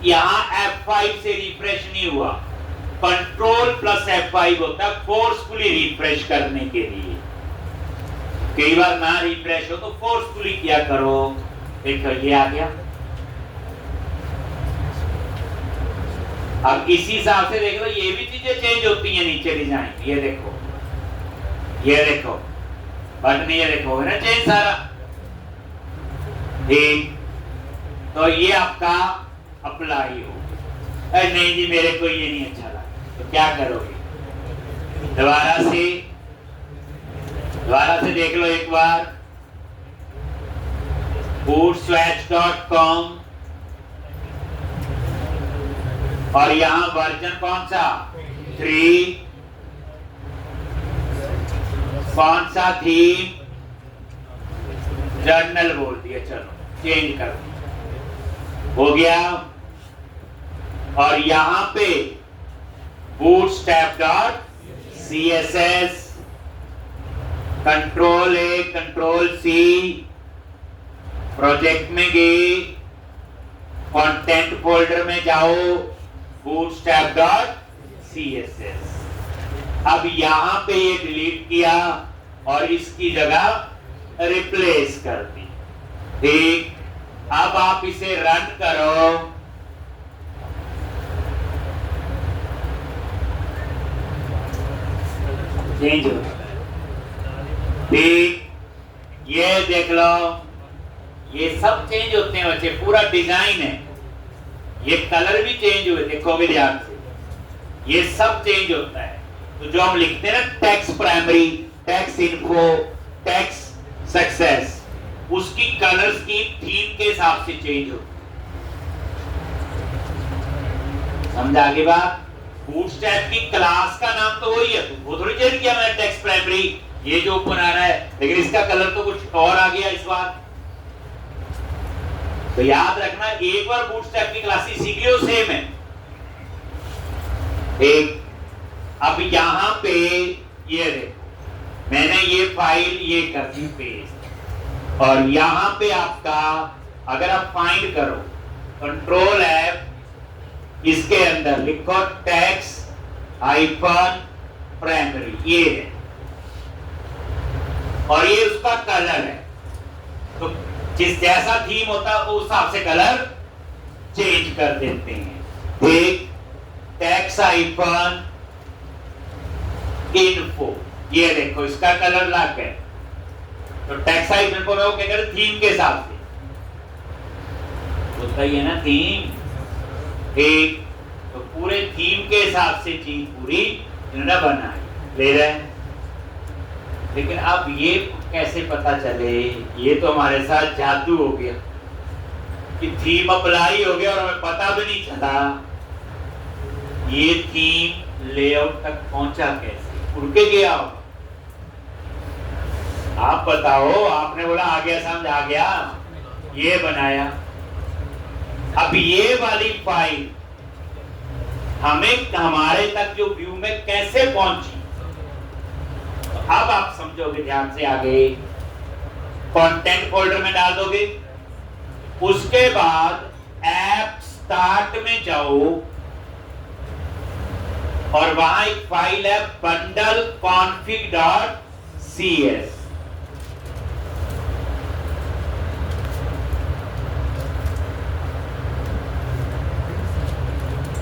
A: यहां F5 से रिफ्रेश नहीं हुआ, कंट्रोल प्लस F5 होता है फोर्सफुली रिफ्रेश करने के लिए। कई बार ना रिफ्रेश हो तो फोर्सफुली किया करो। देखो ये आ गया। अब इसी हिसाब से देख लो, ये भी चीजें चेंज होती हैं नीचे डिजाइन। ये देखो, ये देखो बटन, ये देखो है ना चेंज सारा। ठीक, तो ये आपका अप्लाई हो। नहीं जी मेरे को ये नहीं अच्छा लगा, तो क्या करोगे, दोबारा से देख लो एक बार। bootswatch.com, और यहां वर्जन कौन सा, 3, कौन सा थीम, जर्नल बोल दिया, चलो चेंज कर दिया, हो गया। और यहां पे bootstrap.css, control A control C, project में गए, कंटेंट फोल्डर में जाओ, bootstrap.css। अब यहां पे ये डिलीट किया और इसकी जगह रिप्लेस कर दी। ठीक, अब आप इसे रन करो। चेंज हो, ठीक, ये देख लो, ये सब चेंज होते हैं बच्चे, पूरा डिजाइन है। ये कलर भी चेंज हुए, देखोगे ध्यान से, ये सब चेंज होता है। तो जो हम लिखते हैं ना text primary, text info, text success, उसकी कलर स्कीम थीम के हिसाब से चेंज होती है। समझा आगे बात? बूटस्ट्रैप की क्लास का नाम तो वही है, वो थोड़ी चेंज किया मैंने, टेक्स्ट प्राइमरी ये जो ऊपर आ रहा है, लेकिन इसका कलर तो कुछ और आ गया इस बार। तो याद रखना, एक बार बूटस्ट्रैप की क्लासेस सीख लियो, सेम है। एक अब यहां पे ये देखो, मैंने ये फाइल ये कर दी पेस्ट, और यहां पे आपका अगर आप फाइंड करो कंट्रोल F, इसके अंदर लिखो टेक्स्ट हाइफन प्राइमरी, ये है, और ये उसका कलर है। तो जिस जैसा थीम होता है उस हिसाब से कलर चेंज कर देते हैं। एक टेक्स्ट हाइफन इन्फो, ये देखो इसका कलर लग है। तो टेक्स्ट हाइफन को मैं वो क्या करें, थीम के हिसाब से होता ही है ना थीम। एक तो पूरे थीम के हिसाब से चीज पूरी इन्होंने बनाई ले रहे हैं। लेकिन अब ये कैसे पता चले, ये तो हमारे साथ जादू हो गया कि थीम अप्लाई हो गया और हमें पता भी नहीं चला ये थीम लेआउट तक पहुंचा कैसे, उड़ के गया होगा। आप बताओ, आपने बोला आ गया, समझ आ गया, ये बनाया। अब ये वाली फाइल हमें हमारे तक जो व्यू में कैसे पहुंची, अब आप समझोगे ध्यान से। आगे कंटेंट फोल्डर में डाल दोगे, उसके बाद ऐप स्टार्ट में जाओ और वहां एक फाइल है bundle config dot cs,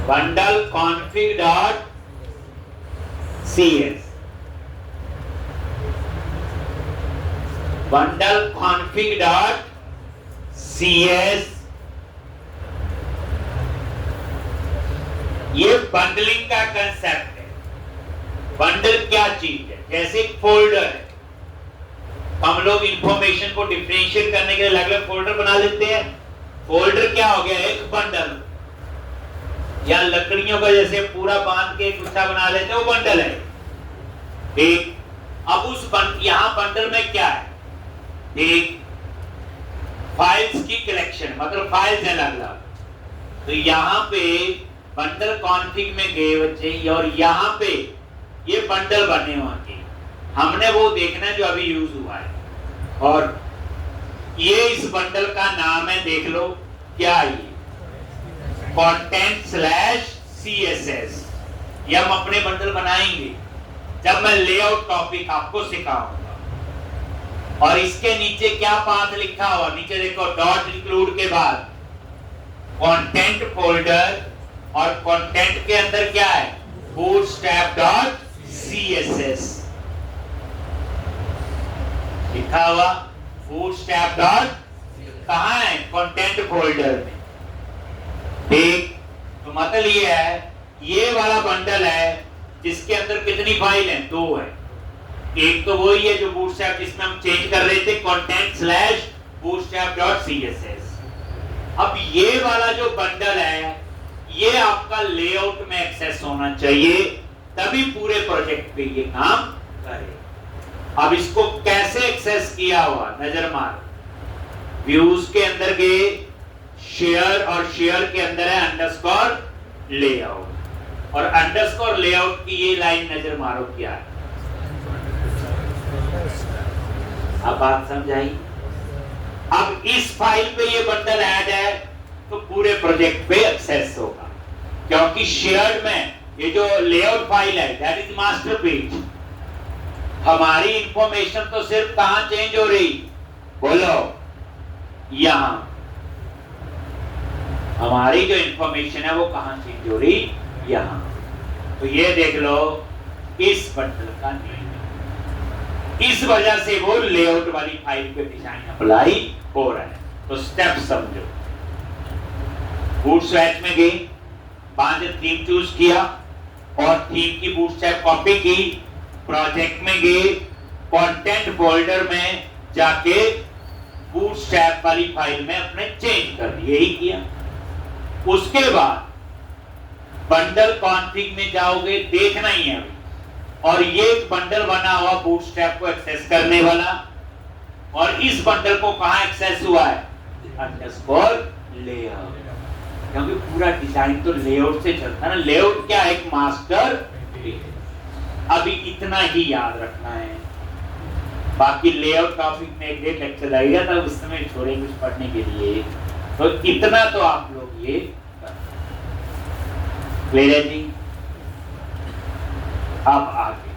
A: bundle config dot cs, bundle config dot cs। ये बंडलिंग का कंसेप्ट है। बंडल क्या चीज है? जैसे एक फोल्डर है, हम लोग इंफॉर्मेशन को डिफरेंशिएट करने के लिए अलग अलग फोल्डर बना लेते हैं। फोल्डर क्या हो गया? एक बंडल, या लकड़ियों का जैसे पूरा बांध के गुच्छा बना लेते हैं, वो बंडल है। ठीक, अब उस यहां बंडल में क्या है? एक फाइल्स की कलेक्शन, मतलब फाइल्स है अलग अलग। तो यहाँ पे बंडल कॉन्फ़िग में गए बच्चे, और यहाँ पे ये बंडल बने होंगे, हमने वो देखना है जो अभी यूज हुआ है। और ये इस बंडल का नाम है, देख लो क्या, ये content/css। ये हम अपने बंडल बनाएंगे जब मैं लेआउट टॉपिक आपको सिखाऊंगा। और इसके नीचे क्या पाथ लिखा हुआ, नीचे देखो डॉट इंक्लूड के बाद कंटेंट फोल्डर, और कंटेंट के अंदर क्या है? bootstrap डॉट css लिखा हुआ। bootstrap डॉट कहां है? कंटेंट फोल्डर में। ठीक, तो मतलब ये है, ये वाला बंडल है जिसके अंदर कितनी फाइल है? 2 है। एक तो वही है जो बूटस्ट्रैप जिसमें हम चेंज कर रहे थे, content/bootstrap डॉट css। अब ये वाला जो बंडल है, ये आपका लेआउट में एक्सेस होना चाहिए, तभी पूरे प्रोजेक्ट पे ये काम करे। अब इसको कैसे एक्सेस किया हुआ, नजर मारो। व्यूज के अंदर गए, शेयर, और शेयर के अंदर है अंडरस्कोर लेआउट, और अंडरस्कोर लेआउट की ये लाइन नजर मारो क्या है। अब बात समझाई? अब इस फाइल पे ये बंडल ऐड है तो पूरे प्रोजेक्ट पे एक्सेस होगा, क्योंकि शेयर्ड में ये जो लेआउट फाइल है दैट इज मास्टर पेज। हमारी इंफॉर्मेशन तो सिर्फ कहां चेंज हो रही, बोलो, यहां। हमारी जो इंफॉर्मेशन है वो कहां चेंज हो रही, यहां। तो ये देख लो इस बंडल का नेम, इस वजह से वो लेआउट वाली फाइल पे डिजाइन अप्लाई हो रहा है। तो स्टेप समझो। बूटस्ट्रैप में गए, 5 थीम चूज किया और थीम की बूटस्ट्रैप कॉपी की, प्रोजेक्ट में गए, कंटेंट फोल्डर में जाके बूटस्ट्रैप वाली फाइल में अपने चेंज कर दिए, यही किया। उसके बाद बंडल कॉन्फ़िग में जाओगे, देखना ही है अभी, और ये बंडल बना हुआ बूटस्ट्रैप को एक्सेस करने वाला, और इस बंडल को कहां एक्सेस हुआ है, अंडरस्कोर लेआउट, क्योंकि पूरा डिजाइन तो लेआउट से चलता है ना। लेआउट क्या है, एक मास्टर। अभी इतना ही याद रखना है, बाकी लेआउट टॉपिक में एक लेक्चर लगेगा तब उस समय छोड़े कुछ पढ़ने के लिए, तो इतना तो आप लोग ये क्लियर है जी। अब आगे,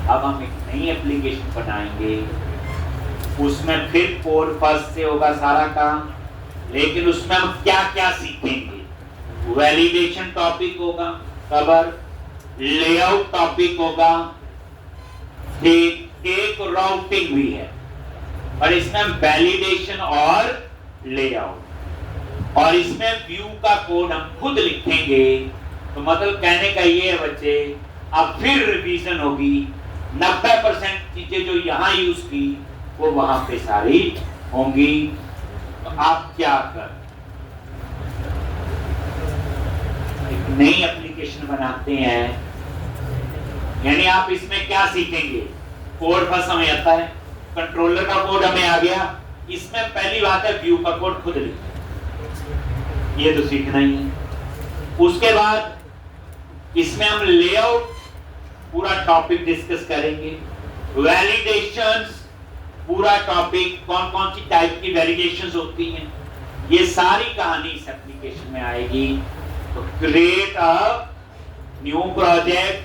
A: अब हम एक नई एप्लीकेशन बनाएंगे, उसमें फिर कोड फर्स्ट से होगा सारा काम, लेकिन उसमें हम क्या क्या सीखेंगे, वैलिडेशन टॉपिक होगा कवर, लेआउट टॉपिक होगा, ठीक, एक राउटिंग भी है, और इसमें वैलिडेशन और लेआउट, और इसमें व्यू का कोड हम खुद लिखेंगे। तो मतलब कहने का ये है बच्चे, अब फिर रिवीजन होगी, 90% चीजें जो यहाँ यूज की वो वहां पे सारी होंगी। तो आप क्या कर, एक नई एप्लीकेशन बनाते हैं, यानी आप इसमें क्या सीखेंगे, कोड फर्स्ट हमें आता है, कंट्रोलर का कोड हमें आ गया, इसमें पहली बात है व्यू का कोड खुद लिखना, ये तो सीखना ही है। उसके बाद इसमें हम लेआउट पूरा टॉपिक डिस्कस करेंगे, वैलिडेशंस पूरा टॉपिक, कौन कौन सी टाइप की वैलिडेशंस होती हैं, ये सारी कहानी इस एप्लीकेशन में आएगी। तो क्रिएट अ न्यू प्रोजेक्ट,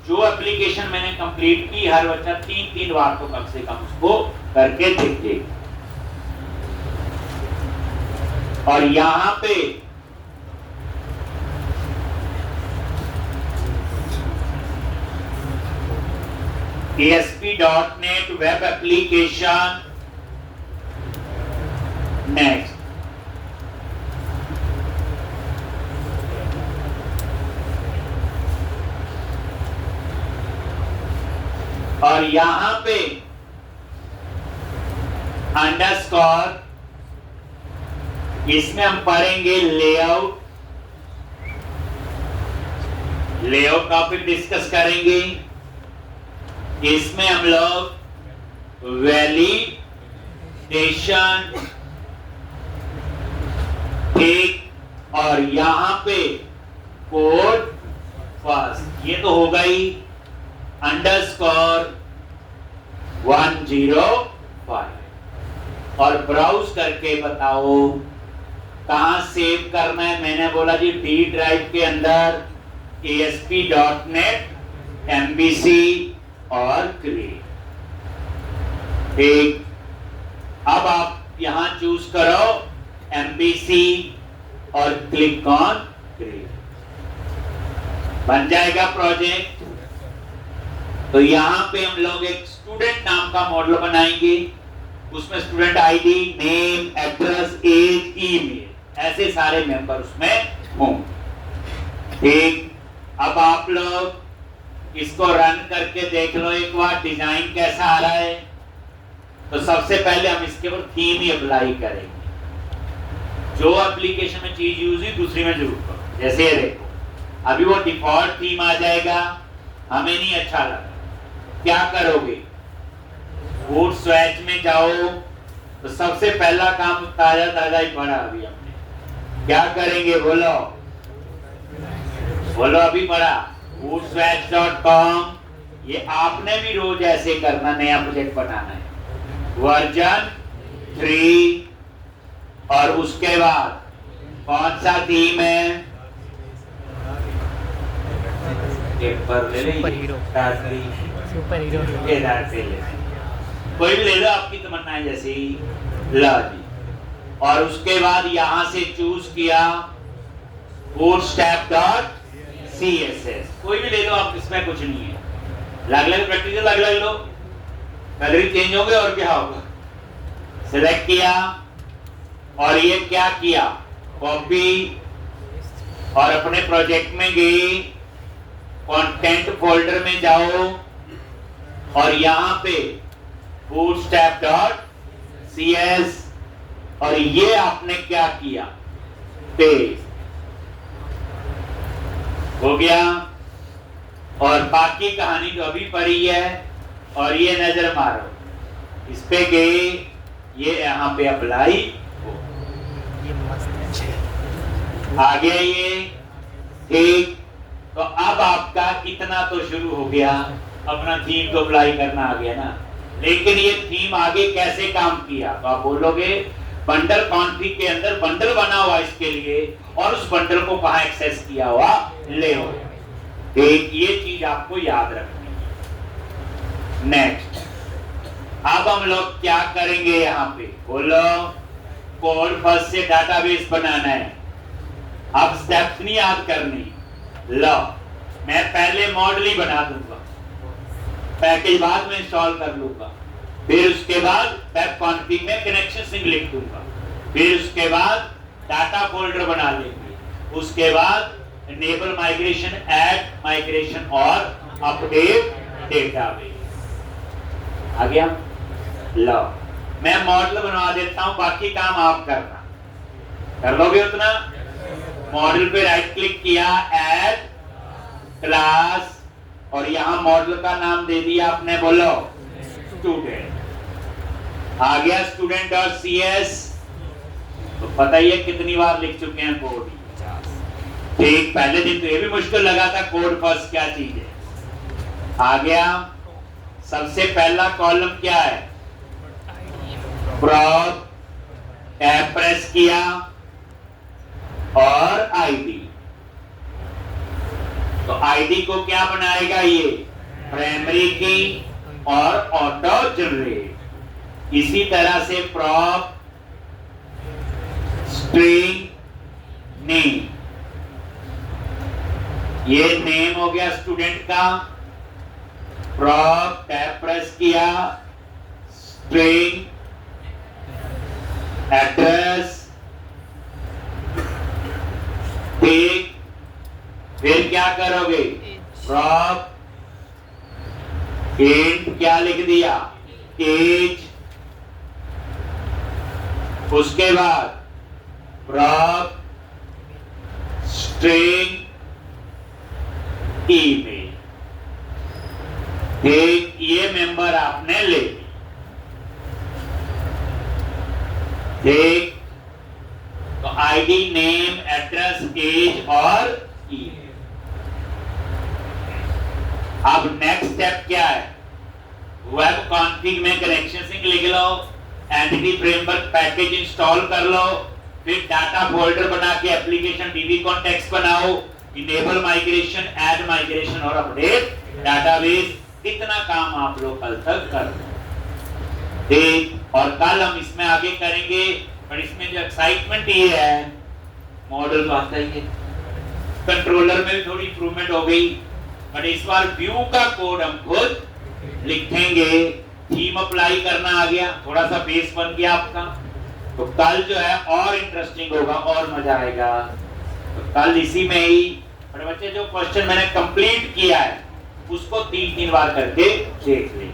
A: जो एप्लीकेशन मैंने कंप्लीट की, हर बच्चा 3-3 बार तो कम से कम उसको करके देखे। और यहां पे ASP.NET वेब एप्लीकेशन नेक्स्ट, और यहां पे अंडरस्कोर, इसमें हम पढ़ेंगे लेआउट, लेआउट टॉपिक डिस्कस करेंगे, इसमें हम लोग वैलिडेशन, ठीक, और यहां पे कोड फर्स्ट, ये तो होगा ही, अंडरस्कोर 105, और ब्राउज करके बताओ कहां सेव करना है। मैंने बोला जी डी ड्राइव के अंदर ASP.NET, MVC और क्रिएट, ठीक। अब आप यहां चूज करो MVC और क्लिक ऑन क्रिएट, बन जाएगा प्रोजेक्ट। तो यहां पे हम लोग एक स्टूडेंट नाम का मॉडल बनाएंगे, उसमें student ID, name, address, age, email, ऐसे सारे मेंबर उसमें होंगे, ठीक। अब आप लोग इसको रन करके देख लो एक बार डिजाइन कैसा आ रहा है। तो सबसे पहले हम इसके ऊपर थीम ही अप्लाई करेंगे, जो एप्लीकेशन में चीज यूज हुई दूसरी में जरूर करो। जैसे ये देखो, अभी वो डिफॉल्ट थीम आ जाएगा, हमें नहीं अच्छा लगा, क्या करोगे, बूटस्ट्रैप में जाओ, तो सबसे पहला काम ताजा ताजा ही पढ़ा अभी हमने, क्या करेंगे बोलो, बोलो अभी पढ़ा, bootstrap.com, ये आपने भी रोज ऐसे करना, नया प्रोजेक्ट बनाना है, वर्जन 3, और उसके बाद कौन सा थीम है, पेपर ले ले, सुपर हीरो कोई भी ले लो, आपकी तमन्ना है जैसे ही, ला जी। और उसके बाद यहां से चूज किया bootstrap.css, कोई भी ले लो आप, इसमें कुछ नहीं है, अलग अलग प्रैक्टिस अलग अलग लो, कलर चेंज होंगे और क्या होगा, सिलेक्ट किया और ये क्या किया, कॉपी, और अपने प्रोजेक्ट में गए, कंटेंट फोल्डर में जाओ और यहां पे bootstrap.cs और ये आपने क्या किया, पेस्ट हो गया। और बाकी कहानी तो अभी पढ़ी है, और ये नजर मारो, इस पे गए, ये यहाँ पे अप्लाई हो, आ गया ये, ठीक। तो अब आपका इतना तो शुरू हो गया, अपना थीम तो अप्लाई करना आ गया ना। लेकिन ये थीम आगे कैसे काम किया, तो आप बोलोगे बंडल कॉन्फ़िग के अंदर बंडल बना हुआ इसके लिए, और उस बंडल को कहां एक्सेस किया हुआ, ले हो। एक ये चीज आपको याद रखनी है। नेक्स्ट, अब हम लोग क्या करेंगे, यहाँ पे बोलो कोड फर्स्ट से डाटाबेस बनाना है। अब स्टेप्स नहीं याद करनी, लो मैं पहले मॉडल ही बना दूंगा, पैकेज बाद में इंस्टॉल कर लूंगा, फिर उसके बाद वेब कॉन्फ़िग में कनेक्शन सिंक लिख दूंगा, फिर उसके बाद डाटा फोल्डर बना लेंगे, उसके बाद इनेबल माइग्रेशन, ऐड माइग्रेशन और अपडेट डेटाबेस। आ गया, लो मैं मॉडल बनवा देता हूं, बाकी काम आप करना, कर लोगे उतना। मॉडल पे राइट क्लिक किया, ऐड क्लास, और यहां मॉडल का नाम दे दिया आपने, बोलो स्टूडेंट। आ गया student.cs, तो पता ही है कितनी बार लिख चुके हैं कोड, ठीक। पहले दिन तो ये भी मुश्किल लगा था, कोड फर्स्ट क्या चीज है। आ गया, सबसे पहला कॉलम क्या है, प्रॉप, टैब प्रेस किया और आईडी। तो आईडी को क्या बनाएगा, ये प्राइमरी की और ऑटो जनरेट। इसी तरह से प्रॉप स्ट्रिंग नेम, ये नेम हो गया स्टूडेंट का। प्रॉप टैब प्रेस किया, स्ट्रिंग एड्रेस, ठीक। फिर क्या करोगे, प्रॉप इंट क्या लिख दिया, एज, उसके बाद प्रॉप स्ट्रिंग ईमेल, ठीक। ये मेंबर आपने ले ली, ठीक। तो आईडी, नेम, एड्रेस, एज और ईमेल। अब नेक्स्ट स्टेप क्या है, वेब कॉन्फ़िग में कनेक्शन सिंक लिख लो, एंटिटी फ्रेमवर्क पैकेज इंस्टॉल कर लो, फिर डाटा फोल्डर बना के एप्लीकेशन डीबी कॉन्टेक्स्ट बनाओ, इनेबल माइग्रेशन, ऐड माइग्रेशन और अपडेट डाटाबेस। इतना काम आप लोग कल तक कर लो, ठीक। और कल हम इसमें आगे करेंगे, पर इसमें जो एक्साइटमेंट ये है, मॉडल तो आता ही है, कंट्रोलर में भी थोड़ी इंप्रूवमेंट हो गई, पर इस बार व्यू का कोड हम खुद लिखेंगे। थीम अप्लाई करना आ गया, थोड़ा सा बेस बन गया आपका। तो कल जो है और इंटरेस्टिंग होगा और मजा आएगा। तो कल इसी में ही, पर बच्चे जो क्वेश्चन मैंने कंप्लीट किया है उसको 3-3 बार करके देख लें।